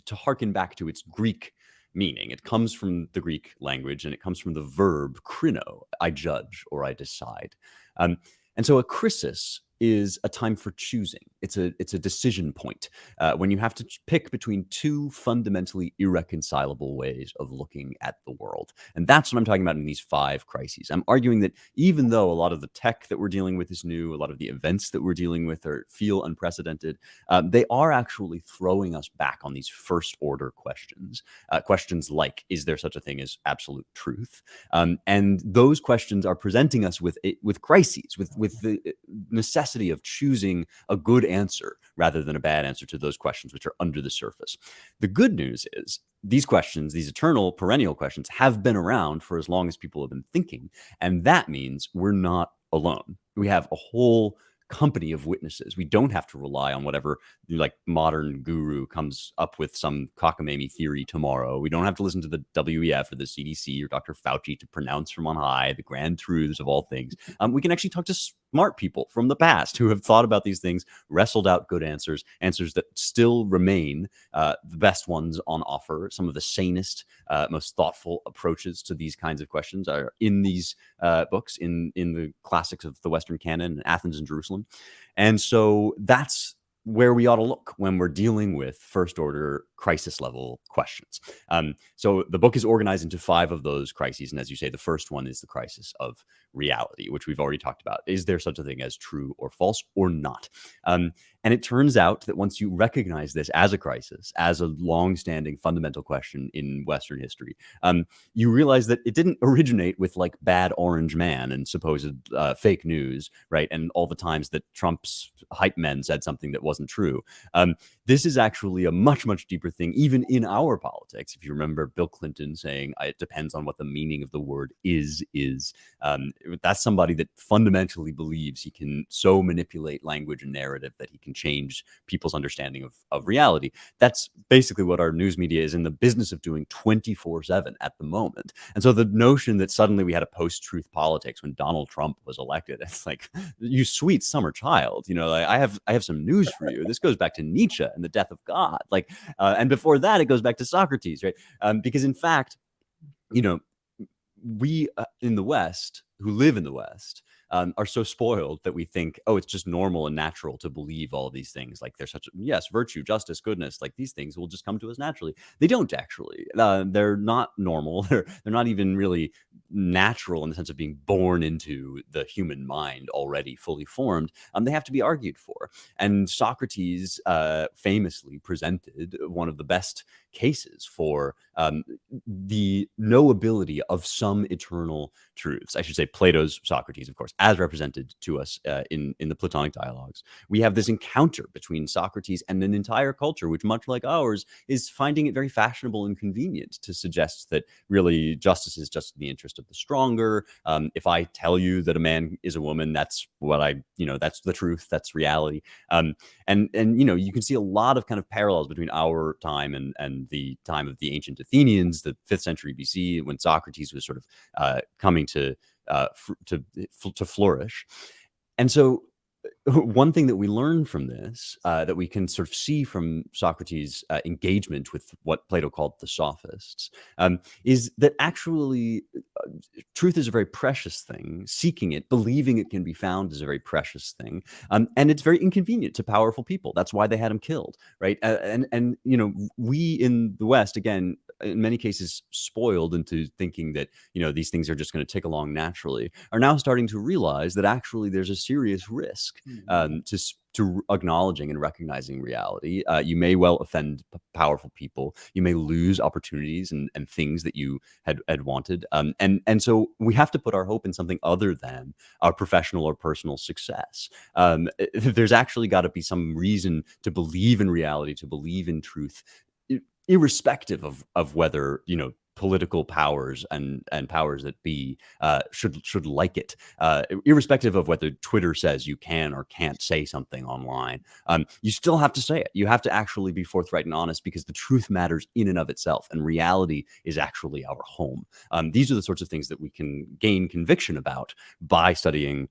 to harken back to its Greek meaning. It comes from the Greek language, and it comes from the verb krino, I judge or I decide. And so a crisis is a time for choosing. It's a decision point when you have to pick between two fundamentally irreconcilable ways of looking at the world. And that's what I'm talking about in these 5 crises. I'm arguing that even though a lot of the tech that we're dealing with is new, a lot of the events that we're dealing with feel unprecedented, they are actually throwing us back on these first order questions. Questions like, is there such a thing as absolute truth? And those questions are presenting us with crises, with the necessity of choosing a good answer rather than a bad answer to those questions which are under the surface. The good news is these questions, these eternal perennial questions, have been around for as long as people have been thinking. And that means we're not alone. We have a whole company of witnesses. We don't have to rely on whatever like modern guru comes up with some cockamamie theory tomorrow. We don't have to listen to the WEF or the CDC or Dr. Fauci to pronounce from on high the grand truths of all things. We can actually talk to smart people from the past who have thought about these things, wrestled out good answers that still remain the best ones on offer. Some of the sanest, most thoughtful approaches to these kinds of questions are in these books, in the classics of the Western canon, Athens and Jerusalem. And so that's where we ought to look when we're dealing with first order crisis level questions. So the book is organized into 5 of those crises. And as you say, the first one is the crisis of reality, which we've already talked about. Is there such a thing as true or false or not? And it turns out that once you recognize this as a crisis, as a long-standing fundamental question in Western history, you realize that it didn't originate with like bad orange man and supposed fake news, right? And all the times that Trump's hype men said something that wasn't true. This is actually a much, much deeper thing, even in our politics. If you remember Bill Clinton saying, it depends on what the meaning of the word is. That's somebody that fundamentally believes he can so manipulate language and narrative that he can change people's understanding of reality. That's basically what our news media is in the business of doing 24/7 at the moment. And so the notion that suddenly we had a post-truth politics when Donald Trump was elected, it's like, you sweet summer child, like, I have some news for you. This goes back to Nietzsche and the death of God. And before that, it goes back to Socrates, right? Because in fact, we in the West, who live in the West, are so spoiled that we think, oh, it's just normal and natural to believe all these things. Like there's yes, virtue, justice, goodness, like these things will just come to us naturally. They don't actually. They're not normal. They're not even really natural in the sense of being born into the human mind already fully formed. They have to be argued for. And Socrates famously presented one of the best cases for the knowability of some eternal truths. I should say Plato's Socrates, of course, as represented to us in the Platonic dialogues. We have this encounter between Socrates and an entire culture, which, much like ours, is finding it very fashionable and convenient to suggest that really justice is just in the interest of the stronger. If I tell you that a man is a woman, that's what that's the truth, that's reality. And you can see a lot of kind of parallels between our time and the time of the ancient Athenians, the 5th century BC, when Socrates was sort of coming to flourish. And so one thing that we learn from this, that we can sort of see from Socrates' engagement with what Plato called the sophists, is that actually truth is a very precious thing. Seeking it, believing it can be found is a very precious thing. And it's very inconvenient to powerful people. That's why they had him killed, right? And we in the West, again, in many cases spoiled into thinking that these things are just going to tick along naturally, are now starting to realize that actually there's a serious risk to acknowledging and recognizing reality. You may well offend powerful people. You may lose opportunities and things that you had wanted. And so we have to put our hope in something other than our professional or personal success. There's actually got to be some reason to believe in reality, to believe in truth, irrespective of whether political powers and powers that be should like it, irrespective of whether Twitter says you can or can't say something online. You still have to say it. You have to actually be forthright and honest, because the truth matters in and of itself, and reality is actually our home. These are the sorts of things that we can gain conviction about by studying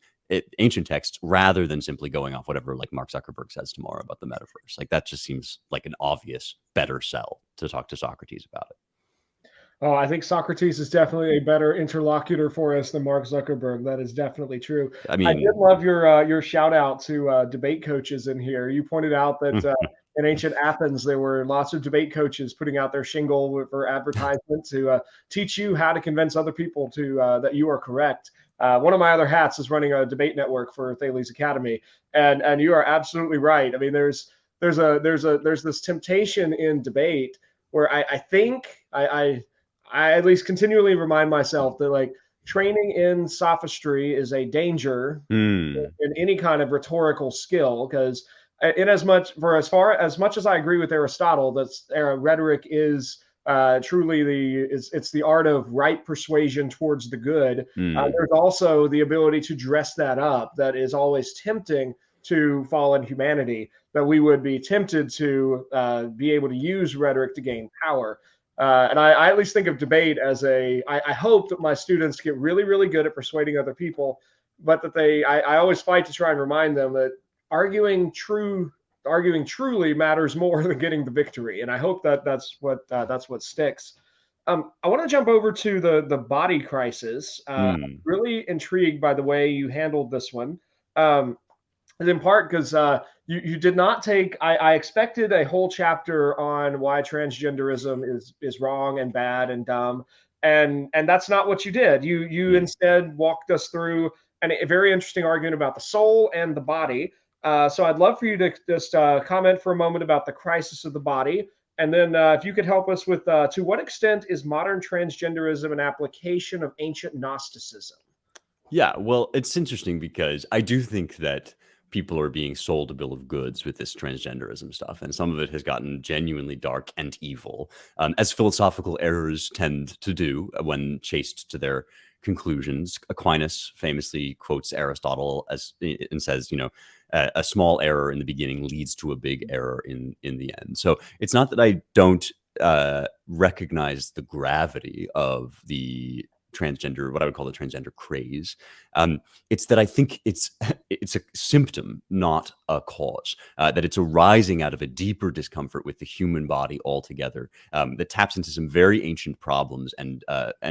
ancient texts, rather than simply going off whatever like Mark Zuckerberg says tomorrow about the metaverse. Like that just seems like an obvious better sell to talk to Socrates about it. Oh, I think Socrates is definitely a better interlocutor for us than Mark Zuckerberg. That is definitely true. I I did mean, love your shout out to debate coaches in here. You pointed out that in ancient Athens there were lots of debate coaches putting out their shingle for advertisement to teach you how to convince other people to that you are correct. One of my other hats is running a debate network for Thales Academy, and you are absolutely right. I mean, there's this temptation in debate where I think I at least continually remind myself that like training in sophistry is a danger in any kind of rhetorical skill, because as much as I agree with Aristotle that rhetoric is truly it's the art of right persuasion towards the good. There's also the ability to dress that up that is always tempting to fallen humanity, that we would be tempted to be able to use rhetoric to gain power. And I at least think of debate as I hope that my students get really, really good at persuading other people, but that I always fight to try and remind them that arguing truly matters more than getting the victory. And I hope that that's what sticks. I want to jump over to the body crisis. Really intrigued by the way you handled this one. In part because you did not take. I expected a whole chapter on why transgenderism is wrong and bad and dumb, and that's not what you did. You instead walked us through a very interesting argument about the soul and the body. So I'd love for you to just comment for a moment about the crisis of the body. And then if you could help us with to what extent is modern transgenderism an application of ancient Gnosticism? Yeah, well, it's interesting because I do think that people are being sold a bill of goods with this transgenderism stuff, and some of it has gotten genuinely dark and evil, as philosophical errors tend to do when chased to their conclusions. Aquinas famously quotes Aristotle as and says, a small error in the beginning leads to a big error in the end. So it's not that I don't recognize the gravity of the transgender, what I would call the transgender craze. It's that I think it's it's a symptom, not a cause. That it's arising out of a deeper discomfort with the human body altogether, that taps into some very ancient problems and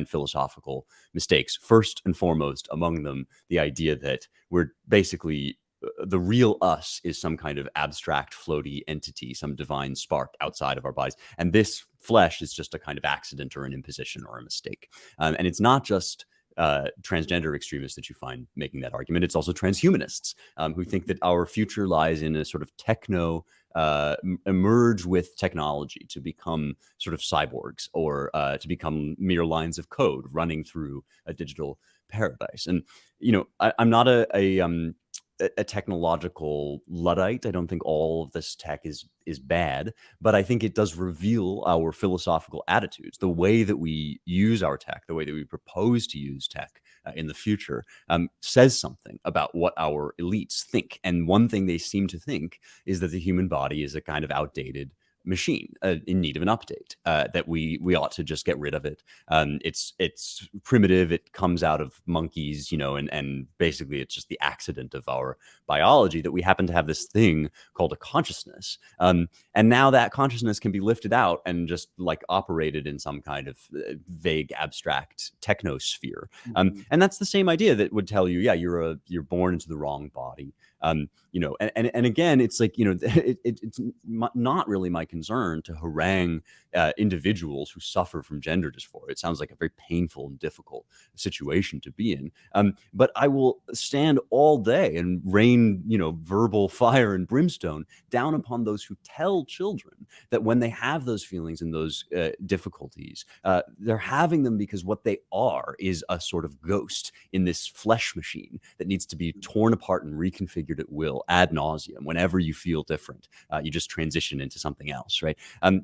philosophical mistakes. First and foremost, among them, the idea that we're basically the real us is some kind of abstract, floaty entity, some divine spark outside of our bodies. And this flesh is just a kind of accident or an imposition or a mistake. And it's not just transgender extremists that you find making that argument. It's also transhumanists who think that our future lies in a sort of techno emerge with technology to become sort of cyborgs or to become mere lines of code running through a digital paradise. And I'm not a technological Luddite. I don't think all of this tech is bad, but I think it does reveal our philosophical attitudes. The way that we use our tech, the way that we propose to use tech in the future, says something about what our elites think. And one thing they seem to think is that the human body is a kind of outdated machine in need of an update, that we ought to just get rid of it. It's primitive. It comes out of monkeys, and basically it's just the accident of our biology that we happen to have this thing called a consciousness. And now that consciousness can be lifted out and just like operated in some kind of vague, abstract technosphere. And that's the same idea that would tell you, yeah, you're born into the wrong body. And again, it's like, it's not really my concern to harangue individuals who suffer from gender dysphoria. It sounds like a very painful and difficult situation to be in. But I will stand all day and rain, verbal fire and brimstone down upon those who tell children that when they have those feelings and those difficulties, they're having them because what they are is a sort of ghost in this flesh machine that needs to be torn apart and reconfigured at will ad nauseum. Whenever you feel different, you just transition into something else, right?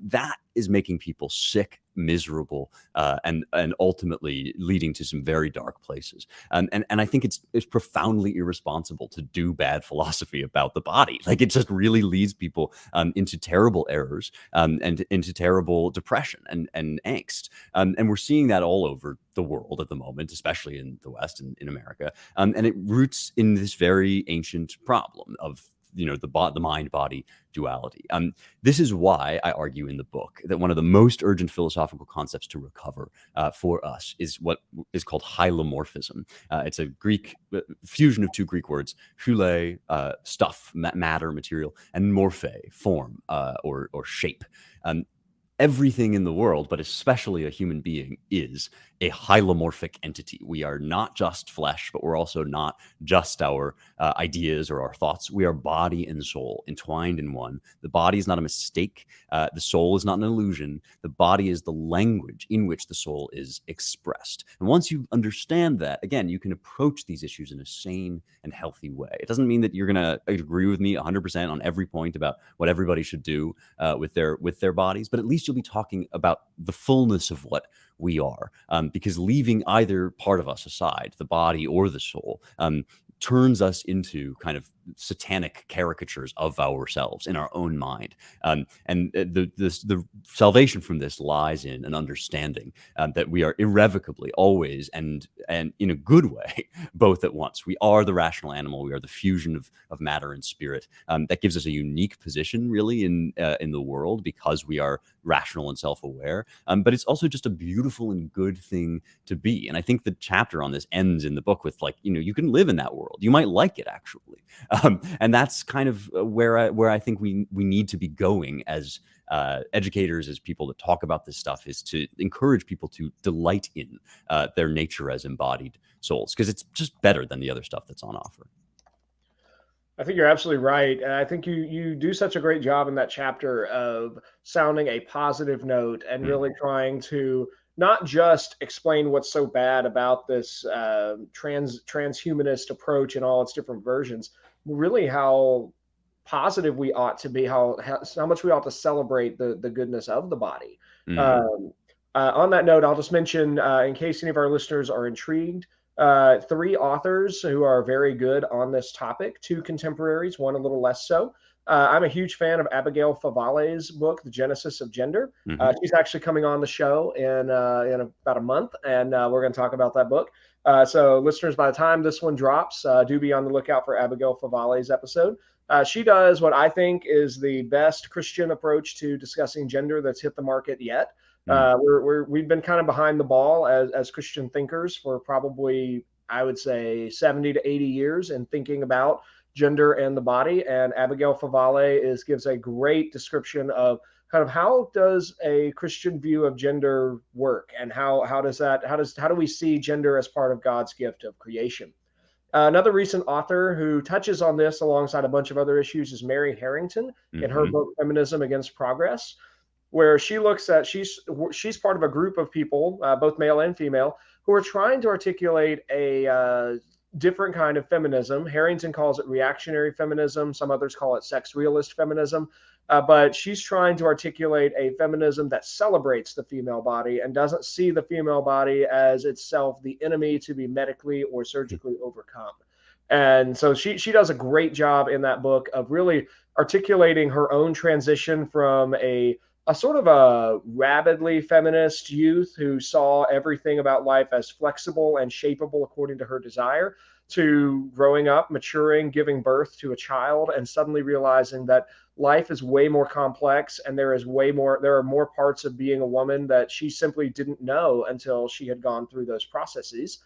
That is making people sick, miserable, and ultimately leading to some very dark places. And I think it's profoundly irresponsible to do bad philosophy about the body. Like it just really leads people into terrible errors and into terrible depression and angst. And we're seeing that all over the world at the moment, especially in the West and in America. And it roots in this very ancient problem of the mind body duality. This is why I argue in the book that one of the most urgent philosophical concepts to recover for us is what is called hylomorphism. It's a Greek fusion of two Greek words: hule, stuff, matter, material, and morphe, form or shape. Everything in the world, but especially a human being, is a hylomorphic entity. We are not just flesh, but we're also not just our ideas or our thoughts. We are body and soul entwined in one. The body is not a mistake. The soul is not an illusion. The body is the language in which the soul is expressed. And once you understand that, again, you can approach these issues in a sane and healthy way. It doesn't mean that you're going to agree with me 100% on every point about what everybody should do with their bodies, but at least you'll be talking about the fullness of what we are, because leaving either part of us aside, the body or the soul, turns us into kind of satanic caricatures of ourselves in our own mind. And the salvation from this lies in an understanding that we are irrevocably always and in a good way, both at once. We are the rational animal. We are the fusion of matter and spirit. That gives us a unique position really in the world because we are rational and self-aware. But it's also just a beautiful and good thing to be. And I think the chapter on this ends in the book with you can live in that world. You might like it actually. And that's kind of where I think we need to be going as educators, as people that talk about this stuff, is to encourage people to delight in their nature as embodied souls, because it's just better than the other stuff that's on offer. I think you're absolutely right. And I think you do such a great job in that chapter of sounding a positive note and Mm, really trying to not just explain what's so bad about this transhumanist approach and all its different versions, really how positive we ought to be, how much we ought to celebrate the goodness of the body. mm, Um, on that note, I'll just mention, in case any of our listeners are intrigued, three authors who are very good on this topic, two contemporaries, one a little less so. I'm a huge fan of Abigail Favale's book, The Genesis of Gender. hmm She's actually coming on the show in about a month, and we're going to talk about that book. So, listeners, by the time this one drops, do be on the lookout for Abigail Favale's episode. She does what I think is the best Christian approach to discussing gender that's hit the market yet. mm, We've been kind of behind the ball as Christian thinkers for probably, I would say, 70 to 80 years in thinking about gender and the body. And Abigail Favale gives a great description of kind of how does a Christian view of gender work, and how do we see gender as part of God's gift of creation. Another recent author who touches on this alongside a bunch of other issues is Mary Harrington in her hmm book Feminism Against Progress, where she looks at she's part of a group of people, both male and female, who are trying to articulate a different kind of feminism. Harrington calls it reactionary feminism. Some others call it sex realist feminism. But she's trying to articulate a feminism that celebrates the female body and doesn't see the female body as itself the enemy to be medically or surgically overcome. And so she does a great job in that book of really articulating her own transition from a sort of a rabidly feminist youth who saw everything about life as flexible and shapeable according to her desire, to growing up, maturing, giving birth to a child, and suddenly realizing that life is way more complex and there are more parts of being a woman that she simply didn't know until she had gone through those processes.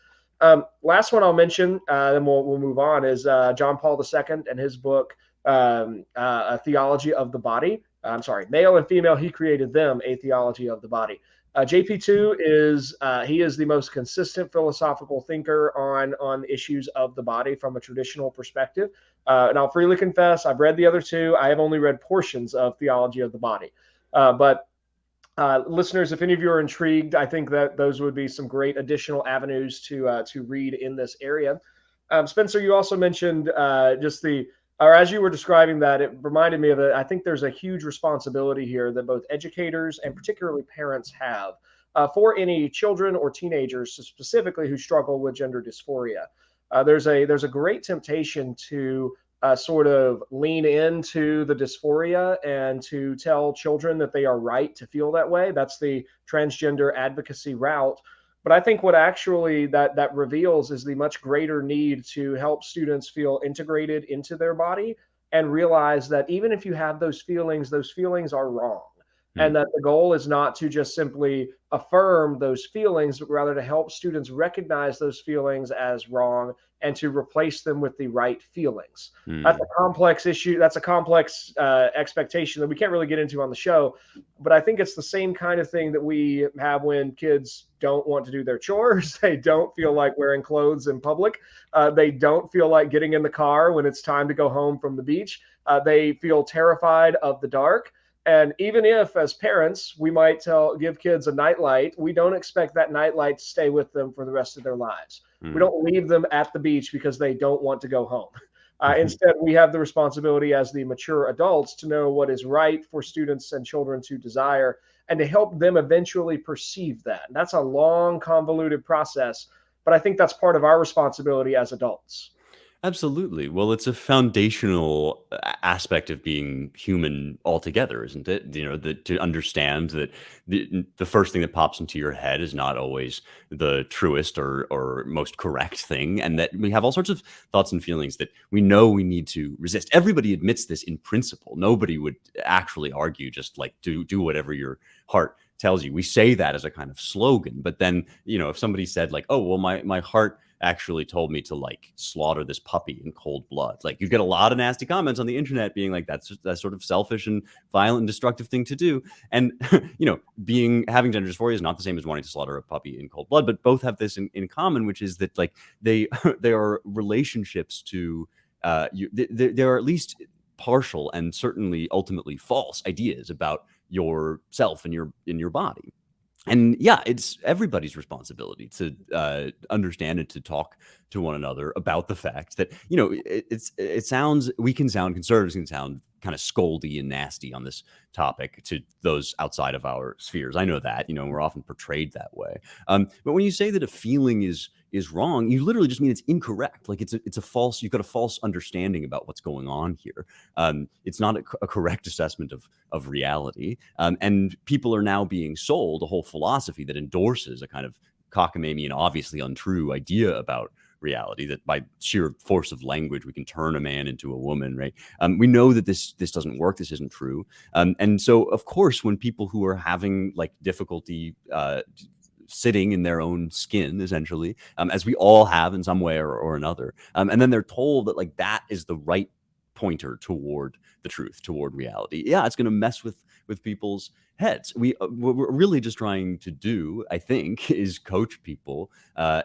Last one I'll mention, then we'll move on, is John Paul II and his book, A Theology of the Body. I'm sorry, male and female, he created them, A Theology of the Body. JP2 he is the most consistent philosophical thinker on issues of the body from a traditional perspective. And I'll freely confess, I've read the other two. I have only read portions of Theology of the Body. But listeners, if any of you are intrigued, I think that those would be some great additional avenues to read in this area. Spencer, you also mentioned or as you were describing that, it reminded me of it. I think there's a huge responsibility here that both educators and particularly parents have for any children or teenagers specifically who struggle with gender dysphoria. There's a great temptation to sort of lean into the dysphoria and to tell children that they are right to feel that way. That's the transgender advocacy route. But I think what actually that reveals is the much greater need to help students feel integrated into their body and realize that even if you have those feelings are wrong. And that the goal is not to just simply affirm those feelings, but rather to help students recognize those feelings as wrong and to replace them with the right feelings. That's mm, a complex issue. That's a complex expectation that we can't really get into on the show. But I think it's the same kind of thing that we have when kids don't want to do their chores. They don't feel like wearing clothes in public. They don't feel like getting in the car when it's time to go home from the beach. They feel terrified of the dark. And even if, as parents, we might give kids a nightlight, we don't expect that nightlight to stay with them for the rest of their lives. We mm, don't leave them at the beach because they don't want to go home. Instead, we have the responsibility as the mature adults to know what is right for students and children to desire and to help them eventually perceive that. And that's a long, convoluted process, but I think that's part of our responsibility as adults. Absolutely. Well, it's a foundational aspect of being human altogether, isn't it? To understand that the first thing that pops into your head is not always the truest or most correct thing, and that we have all sorts of thoughts and feelings that we know we need to resist. Everybody admits this in principle. Nobody would actually argue just like do whatever your heart tells you. We say that as a kind of slogan, but then if somebody said like, "Oh, well, my heart actually told me to like slaughter this puppy in cold blood," like you get a lot of nasty comments on the internet being like that's sort of selfish and violent and destructive thing to do. And having gender dysphoria is not the same as wanting to slaughter a puppy in cold blood, but both have this in common, which is that like they they are relationships to there are at least partial and certainly ultimately false ideas about yourself and your body. And yeah, it's everybody's responsibility to understand and to talk to one another about the fact that, conservatives can sound kind of scoldy and nasty on this topic to those outside of our spheres. I know that, we're often portrayed that way. But when you say that a feeling is wrong, you literally just mean it's incorrect. Like it's a false, you've got a false understanding about what's going on here. It's not a correct assessment of reality. And people are now being sold a whole philosophy that endorses a kind of cockamamie and obviously untrue idea about reality, that by sheer force of language we can turn a man into a woman, right? We know that this doesn't work. This isn't true. And so, of course, when people who are having like difficulty sitting in their own skin, essentially, as we all have in some way or another, and then they're told that like that is the right pointer toward the truth, toward reality, yeah, it's going to mess with people's heads. What we're really just trying to do, I think, is coach people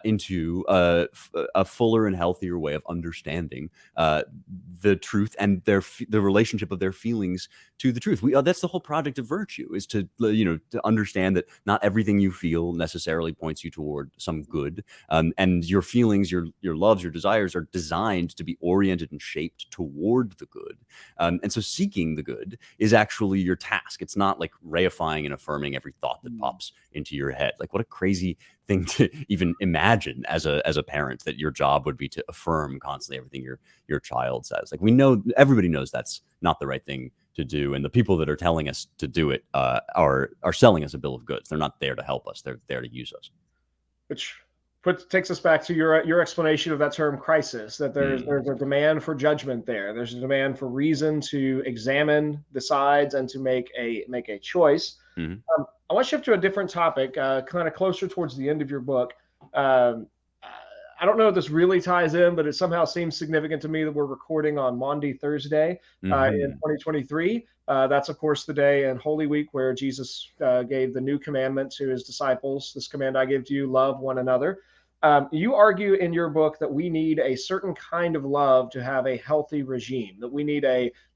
into a fuller and healthier way of understanding the truth and the relationship of their feelings to the truth. That's the whole project of virtue, is to to understand that not everything you feel necessarily points you toward some good, and your feelings, your loves, your desires are designed to be oriented and shaped toward the good. And so seeking the good is actually your task. It's not like reifying and affirming every thought that pops into your head. Like, what a crazy thing to even imagine as a parent, that your job would be to affirm constantly everything your child says. Like, we know, everybody knows that's not the right thing to do, and the people that are telling us to do it are selling us a bill of goods. They're not there to help us. They're there to use us. Which takes us back to your explanation of that term crisis, that there's a demand for judgment there. There's a demand for reason to examine the sides and to make a choice. Mm-hmm. I want to shift to a different topic, kind of closer towards the end of your book. I don't know if this really ties in, but it somehow seems significant to me that we're recording on Maundy Thursday in 2023. That's, of course, the day in Holy Week where Jesus gave the new commandment to his disciples. This command I give to you, love one another. You argue in your book that we need a certain kind of love to have a healthy regime, that we need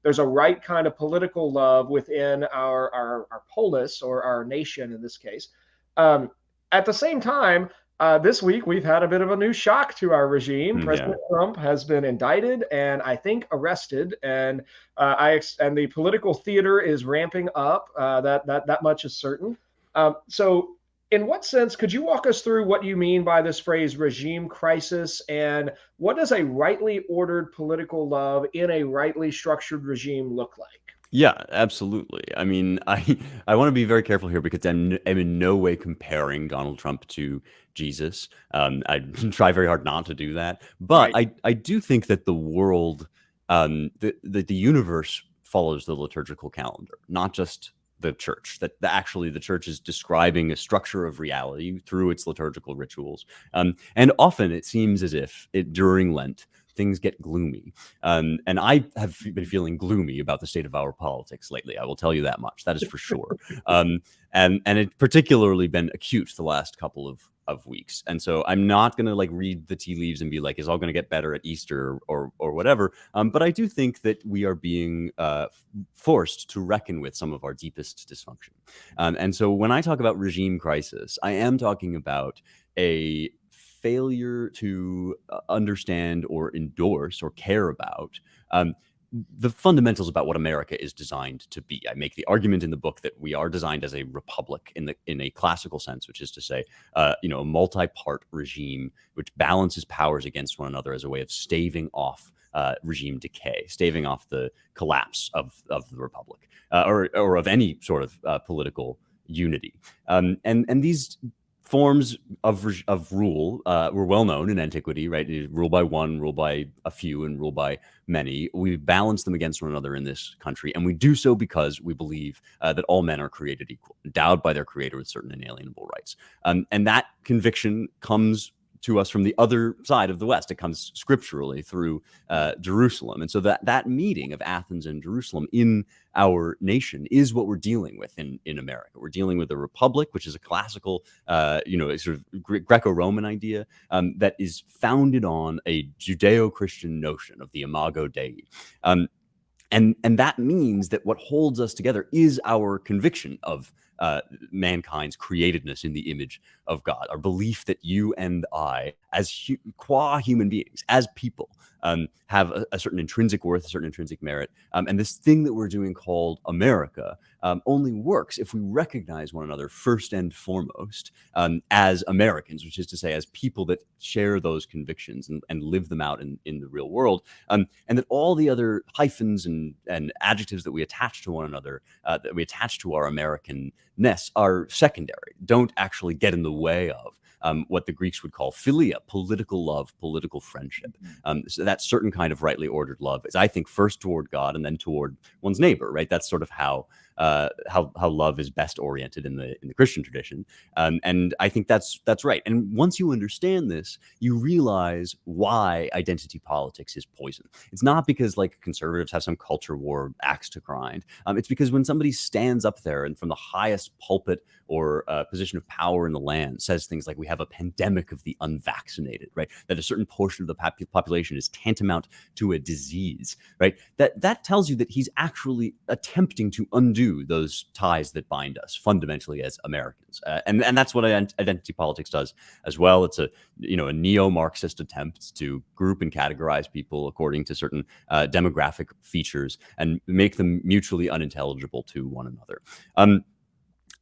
there's a right kind of political love within our polis, or our nation in this case. At the same time, this week, we've had a bit of a new shock to our regime. President Trump has been indicted and I think arrested, and the political theater is ramping up. That much is certain. So, in what sense could you walk us through what you mean by this phrase "regime crisis," and what does a rightly ordered political love in a rightly structured regime look like? Yeah, absolutely. I mean, I want to be very careful here, because I'm in no way comparing Donald Trump to Jesus. I try very hard not to do that, but Right. I do think that the world, the universe follows the liturgical calendar, not just the church. Actually the church is describing a structure of reality through its liturgical rituals, and often it seems as if during Lent things get gloomy. And I have been feeling gloomy about the state of our politics lately. I will tell you that much. That is for sure. And it's particularly been acute the last couple of weeks. And so I'm not going to like read the tea leaves and be like, is all going to get better at Easter or whatever. But I do think that we are being forced to reckon with some of our deepest dysfunction. And so when I talk about regime crisis, I am talking about a failure to understand or endorse or care about the fundamentals about what America is designed to be. I make the argument in the book that we are designed as a republic in a classical sense, which is to say, a multi-part regime which balances powers against one another as a way of staving off regime decay, staving off the collapse of the republic, or of any sort of political unity. And these forms of rule were well known in antiquity, right? Rule by one, rule by a few, and rule by many. We balance them against one another in this country, and we do so because we believe that all men are created equal, endowed by their creator with certain inalienable rights. And that conviction comes to us from the other side of the West. It comes scripturally through Jerusalem. And so that meeting of Athens and Jerusalem in our nation is what we're dealing with in America. We're dealing with a republic, which is a classical, sort of Greco-Roman idea that is founded on a Judeo-Christian notion of the Imago Dei. And that means that what holds us together is our conviction of mankind's createdness in the image of God, our belief that you and I, as qua human beings, as people, have a certain intrinsic worth, a certain intrinsic merit. And this thing that we're doing called America only works if we recognize one another first and foremost as Americans, which is to say, as people that share those convictions and live them out in the real world. And that all the other hyphens and adjectives that we attach to one another, that we attach to our Americanness, are secondary, don't actually get in the way of what the Greeks would call philia, political love, political friendship. So that certain kind of rightly ordered love is, I think, first toward God and then toward one's neighbor, right? That's sort of how love is best oriented in the Christian tradition, and I think that's right. And once you understand this, you realize why identity politics is poison. It's not because like conservatives have some culture war axe to grind. It's because when somebody stands up there and from the highest pulpit or position of power in the land says things like, we have a pandemic of the unvaccinated, right? That a certain portion of the population is tantamount to a disease, right? That tells you that he's actually attempting to undo those ties that bind us fundamentally as Americans. And that's what identity politics does as well. It's a neo-Marxist attempt to group and categorize people according to certain demographic features and make them mutually unintelligible to one another.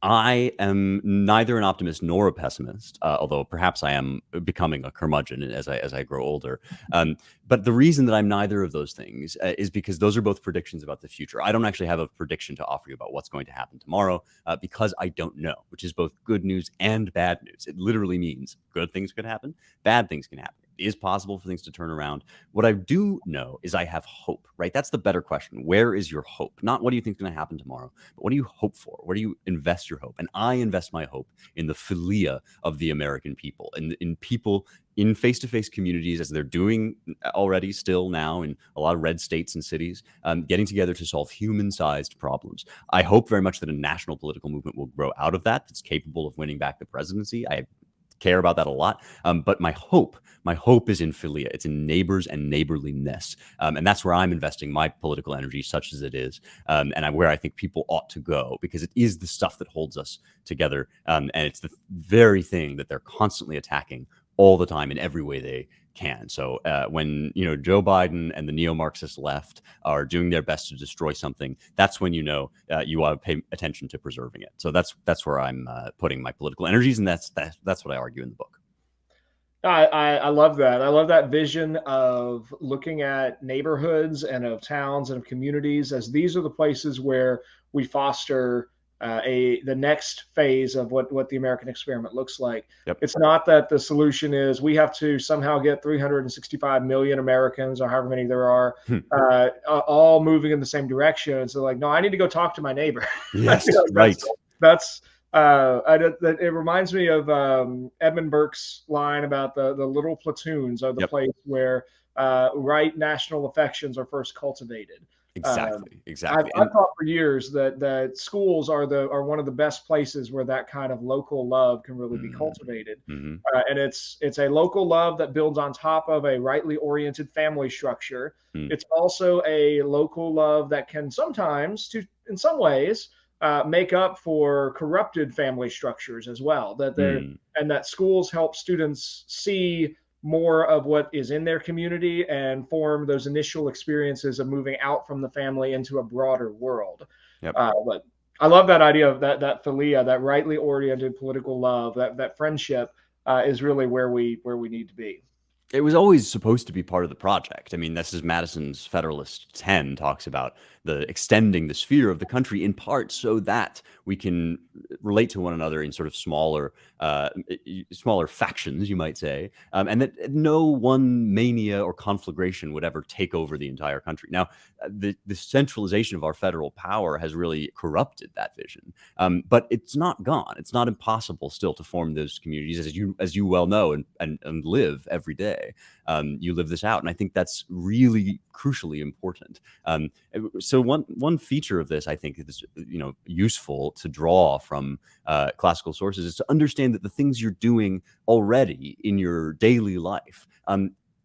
I am neither an optimist nor a pessimist, although perhaps I am becoming a curmudgeon as I grow older. But the reason that I'm neither of those things is because those are both predictions about the future. I don't actually have a prediction to offer you about what's going to happen tomorrow because I don't know, which is both good news and bad news. It literally means good things could happen, bad things can happen. It is possible for things to turn around. What I do know is I have hope, right? That's the better question. Where is your hope? Not what do you think is going to happen tomorrow, but what do you hope for? Where do you invest your hope? And I invest my hope in the philia of the American people, in people in face-to-face communities, as they're doing already still now in a lot of red states and cities, getting together to solve human-sized problems. I hope very much that a national political movement will grow out of that, that's capable of winning back the presidency. I care about that a lot. But my hope is in philia. It's in neighbors and neighborliness. And that's where I'm investing my political energy, such as it is, and where I think people ought to go, because it is the stuff that holds us together. And it's the very thing that they're constantly attacking all the time in every way they can. So when Joe Biden and the neo-Marxist left are doing their best to destroy something, that's when you ought to pay attention to preserving it. So that's where I'm putting my political energies, and that's what I argue in the book. I love that. I love that vision of looking at neighborhoods and of towns and of communities as these are the places where we foster the next phase of what the American experiment looks like. Yep. It's not that the solution is we have to somehow get 365 million Americans, or however many there are, all moving in the same direction. So like, no, I need to go talk to my neighbor. Yes, right. That's it reminds me of Edmund Burke's line about the little platoons are the place where right national affections are first cultivated. Exactly. I've thought for years that schools are one of the best places where that kind of local love can really be cultivated. Mm-hmm. And it's a local love that builds on top of a rightly oriented family structure. It's also a local love that can sometimes, in some ways, make up for corrupted family structures as well. And that schools help students see more of what is in their community and form those initial experiences of moving out from the family into a broader world. Yep. But I love that idea of that philia, that rightly oriented political love, that friendship is really where we need to be. It was always supposed to be part of the project. I mean, this is Madison's Federalist 10 talks about the extending the sphere of the country in part so that we can relate to one another in sort of smaller factions, you might say, and that no one mania or conflagration would ever take over the entire country. Now, the centralization of our federal power has really corrupted that vision, but it's not gone. It's not impossible still to form those communities, as you well know and live every day. You live this out, and I think that's really crucially important. So one feature of this, I think, is useful to draw from classical sources, is to understand that the things you're doing already in your daily life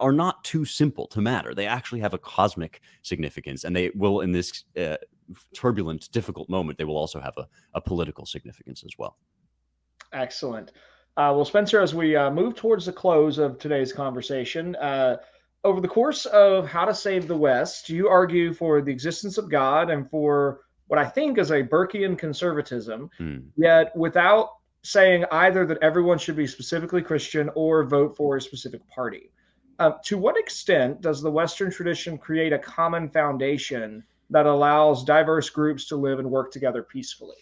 are not too simple to matter. They actually have a cosmic significance, and they will, in this turbulent, difficult moment, they will also have a political significance as well. Excellent. Well, Spencer, as we move towards the close of today's conversation, over the course of How to Save the West, you argue for the existence of God and for what I think is a Burkean conservatism, yet without saying either that everyone should be specifically Christian or vote for a specific party. To what extent does the Western tradition create a common foundation that allows diverse groups to live and work together peacefully?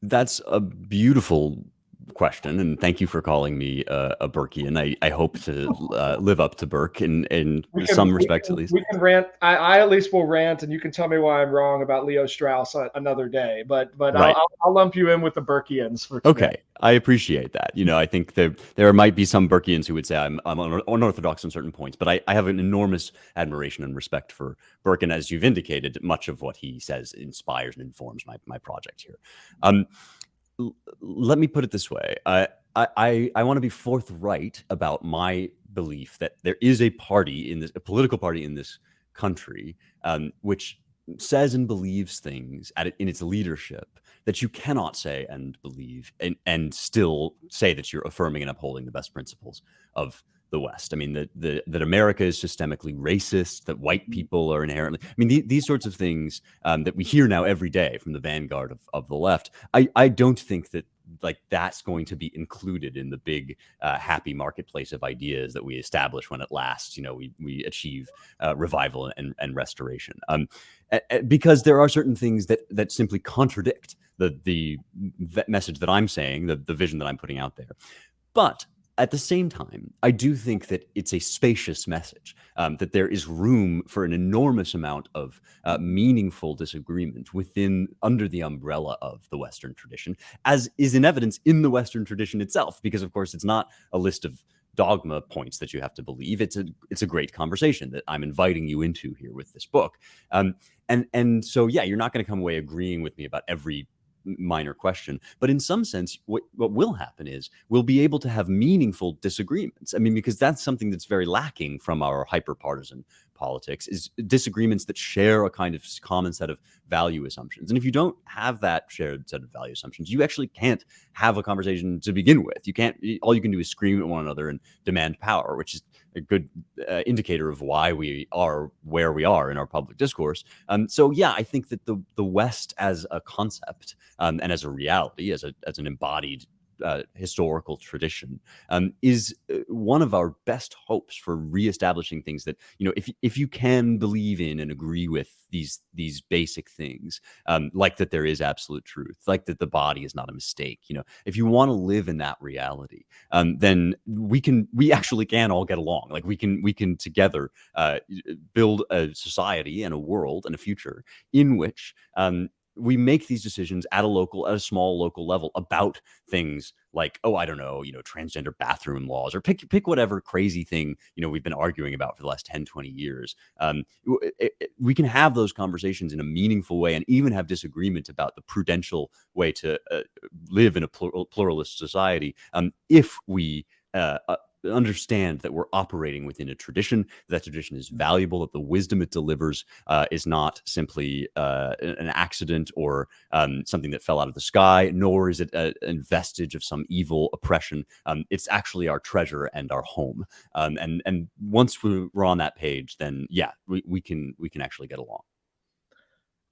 That's a beautiful question, and thank you for calling me a Burkean. I hope to live up to Burke in some respects, at least. We can rant. I at least will rant, and you can tell me why I'm wrong about Leo Strauss another day. But Right. I'll lump you in with the Burkeans for today. Okay, I appreciate that. I think there might be some Burkeans who would say I'm unorthodox on certain points, but I have an enormous admiration and respect for Burke, and as you've indicated, much of what he says inspires and informs my project here. Let me put it this way. I want to be forthright about my belief that there is a political party in this country, which says and believes things in its leadership that you cannot say and believe and still say that you're affirming and upholding the best principles of the West. I mean, that America is systemically racist, that white people are inherently, I mean, these sorts of things that we hear now every day from the vanguard of the left. I don't think that that's going to be included in the big happy marketplace of ideas that we establish when at last we achieve revival and restoration, because there are certain things that simply contradict the message that I'm saying, the vision that I'm putting out there. But at the same time, I do think that it's a spacious message, that there is room for an enormous amount of meaningful disagreement under the umbrella of the Western tradition, as is in evidence in the Western tradition itself, because of course it's not a list of dogma points that you have to believe. It's a great conversation that I'm inviting you into here with this book. And so, yeah, you're not going to come away agreeing with me about every minor question, but in some sense what will happen is we'll be able to have meaningful disagreements. I mean, because that's something that's very lacking from our hyper-partisan politics, is disagreements that share a kind of common set of value assumptions. And if you don't have that shared set of value assumptions, you actually can't have a conversation to begin with. All you can do is scream at one another and demand power, which is a good indicator of why we are where we are in our public discourse. So yeah, I think that the West as a concept and as a reality, as an embodied historical tradition, is one of our best hopes for reestablishing things that, if you can believe in and agree with these basic things, like that there is absolute truth, like that the body is not a mistake, if you want to live in that reality, then we actually can all get along. Like we can together build a society and a world and a future in which we make these decisions at a small local level about things like, I don't know, transgender bathroom laws, or pick whatever crazy thing, we've been arguing about for the last 10, 20 years. We can have those conversations in a meaningful way and even have disagreement about the prudential way to live in a pluralist society, if we understand that we're operating within a tradition, that tradition is valuable, that the wisdom it delivers is not simply an accident or something that fell out of the sky, nor is it a vestige of some evil oppression. It's actually our treasure and our home. And once we're on that page, then yeah, we can actually get along.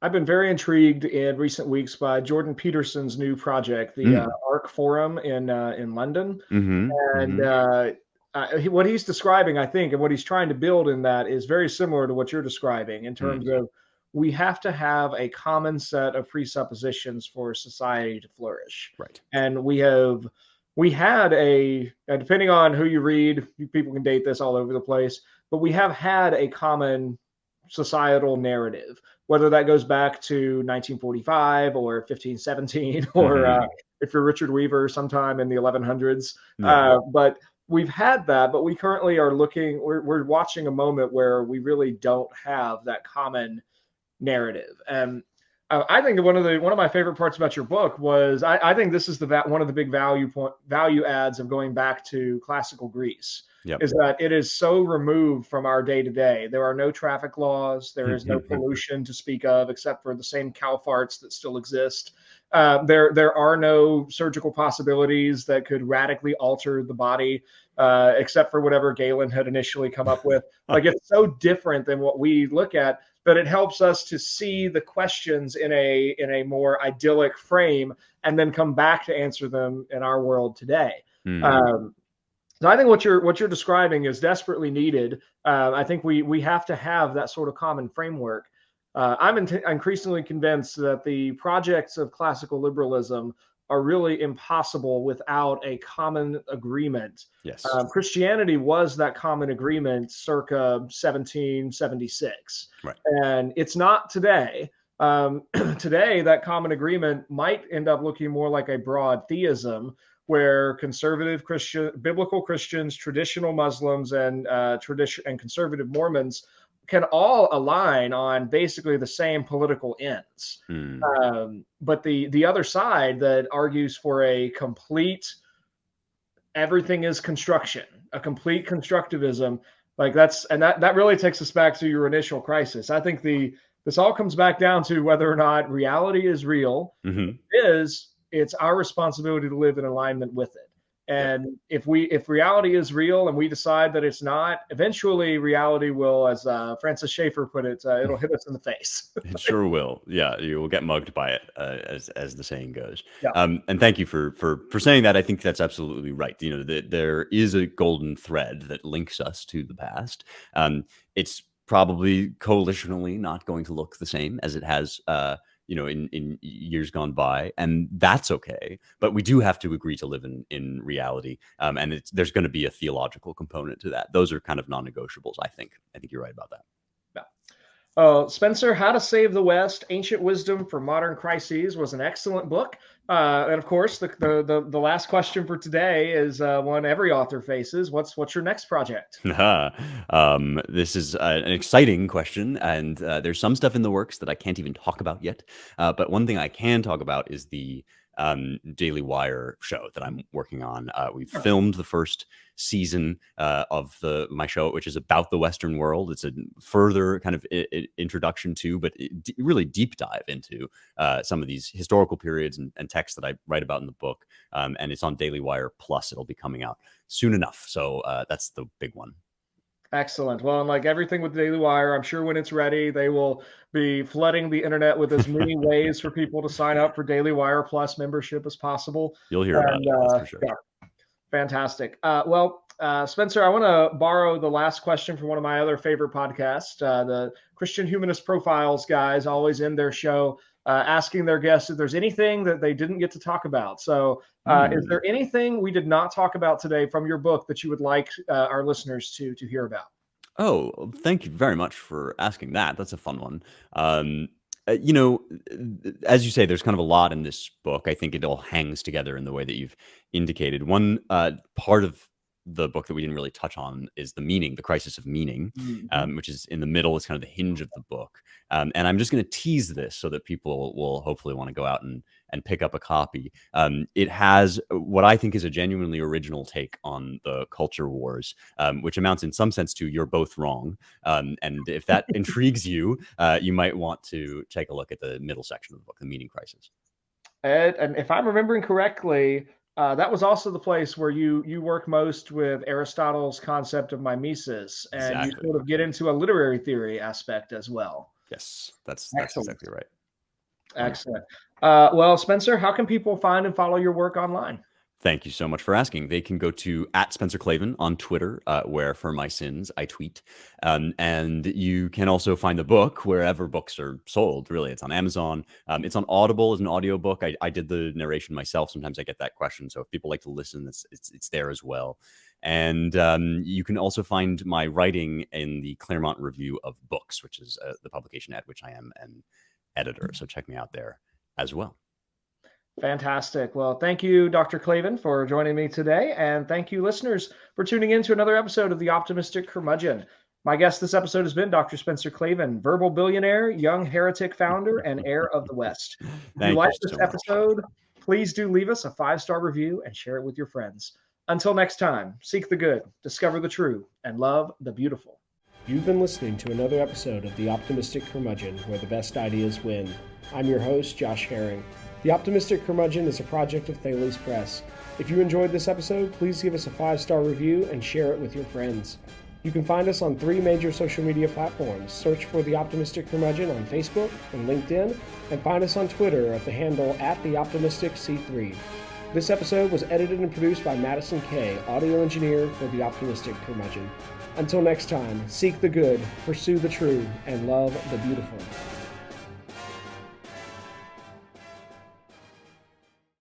I've been very intrigued in recent weeks by Jordan Peterson's new project, the ARC Forum in London. Mm-hmm. And what he's describing, I think, and what he's trying to build in that is very similar to what you're describing in terms of we have to have a common set of presuppositions for society to flourish. Right. And we had and depending on who you read, people can date this all over the place, but we have had a common societal narrative, whether that goes back to 1945 or 1517 or if you're Richard Weaver, sometime in the 1100s. But we've had that, but we currently are we're watching a moment where we really don't have that common narrative. And I think one of my favorite parts about your book was I think this is one of the big value adds of going back to classical Greece. Is that it is so removed from our day to day. There are no traffic laws. There is no pollution to speak of, except for the same cow farts that still exist. There are no surgical possibilities that could radically alter the body, except for whatever Galen had initially come up with. Like, it's so different than what we look at that it helps us to see the questions in a more idyllic frame and then come back to answer them in our world today. So I think what you're describing is desperately needed. I think we have to have that sort of common framework. I'm increasingly convinced that the projects of classical liberalism are really impossible without a common agreement. Yes. Christianity was that common agreement circa 1776. Right. And it's not today. Today, that common agreement might end up looking more like a broad theism, where conservative biblical Christians, traditional Muslims, and conservative Mormons can all align on basically the same political ends. But the other side that argues for a complete everything is construction, a complete constructivism, like that really takes us back to your initial crisis. I think this all comes back down to whether or not reality is real. It's our responsibility to live in alignment with it. And if reality is real and we decide that it's not, eventually reality will, as Francis Schaeffer put it, it'll hit us in the face. It sure will. Yeah, you will get mugged by it, as the saying goes. And thank you for saying that. I think that's absolutely right. There is a golden thread that links us to the past. It's probably coalitionally not going to look the same as it has in years gone by, and that's okay. But we do have to agree to live in reality, and there's going to be a theological component to that. Those are kind of non-negotiables. I think you're right about that. Spencer, How to Save the West: Ancient Wisdom for Modern Crises was an excellent book. And of course, the last question for today is one every author faces. What's your next project? This is an exciting question, and there's some stuff in the works that I can't even talk about yet. But one thing I can talk about is the Daily Wire show that I'm working on. We've filmed the first season of my show, which is about the Western world. It's a further kind of introduction to, but really deep dive into some of these historical periods and texts that I write about in the book. And it's on Daily Wire Plus. It'll be coming out soon enough. So that's the big one. Excellent. Well, and like everything with Daily Wire, I'm sure when it's ready, they will be flooding the internet with as many ways for people to sign up for Daily Wire Plus membership as possible. You'll hear about it, that's for sure. Yeah. Fantastic. Spencer, I want to borrow the last question from one of my other favorite podcasts. The Christian Humanist Profiles guys always end their show asking their guests if there's anything that they didn't get to talk about. So is there anything we did not talk about today from your book that you would like our listeners to hear about? Oh, thank you very much for asking that. That's a fun one. As you say, there's kind of a lot in this book. I think it all hangs together in the way that you've indicated. One part of the book that we didn't really touch on is the crisis of meaning, which is in the middle. It's kind of the hinge of the book. And I'm just going to tease this so that people will hopefully want to go out and pick up a copy. It has what I think is a genuinely original take on the culture wars, which amounts in some sense to "you're both wrong." And if that intrigues you, you might want to take a look at the middle section of the book, The Meaning Crisis. And if I'm remembering correctly, that was also the place where you work most with Aristotle's concept of mimesis, and Exactly. you sort of get into a literary theory aspect as well. Yes, that's Excellent. exactly right. Excellent. Well, Spencer, how can people find and follow your work online? Thank you so much for asking. They can go to @SpencerClavan on Twitter, where for my sins I tweet. And you can also find the book wherever books are sold. Really, it's on Amazon. It's on Audible as an audiobook. I did the narration myself. Sometimes I get that question. So if people like to listen, it's there as well. And you can also find my writing in the Claremont Review of Books, which is the publication at which I am an editor. So check me out there as well. Fantastic. Well, thank you, Dr. Klavan, for joining me today. And thank you, listeners, for tuning in to another episode of The Optimistic Curmudgeon. My guest this episode has been Dr. Spencer Klavan, verbal billionaire, young heretic founder, and heir of the West. If you like this episode, please do leave us a 5-star review and share it with your friends. Until next time, seek the good, discover the true, and love the beautiful. You've been listening to another episode of The Optimistic Curmudgeon, where the best ideas win. I'm your host, Josh Herring. The Optimistic Curmudgeon is a project of Thales Press. If you enjoyed this episode, please give us a 5-star review and share it with your friends. You can find us on 3 major social media platforms. Search for The Optimistic Curmudgeon on Facebook and LinkedIn, and find us on Twitter at the handle @TheOptimisticC3. This episode was edited and produced by Madison Kay, audio engineer for The Optimistic Curmudgeon. Until next time, seek the good, pursue the true, and love the beautiful.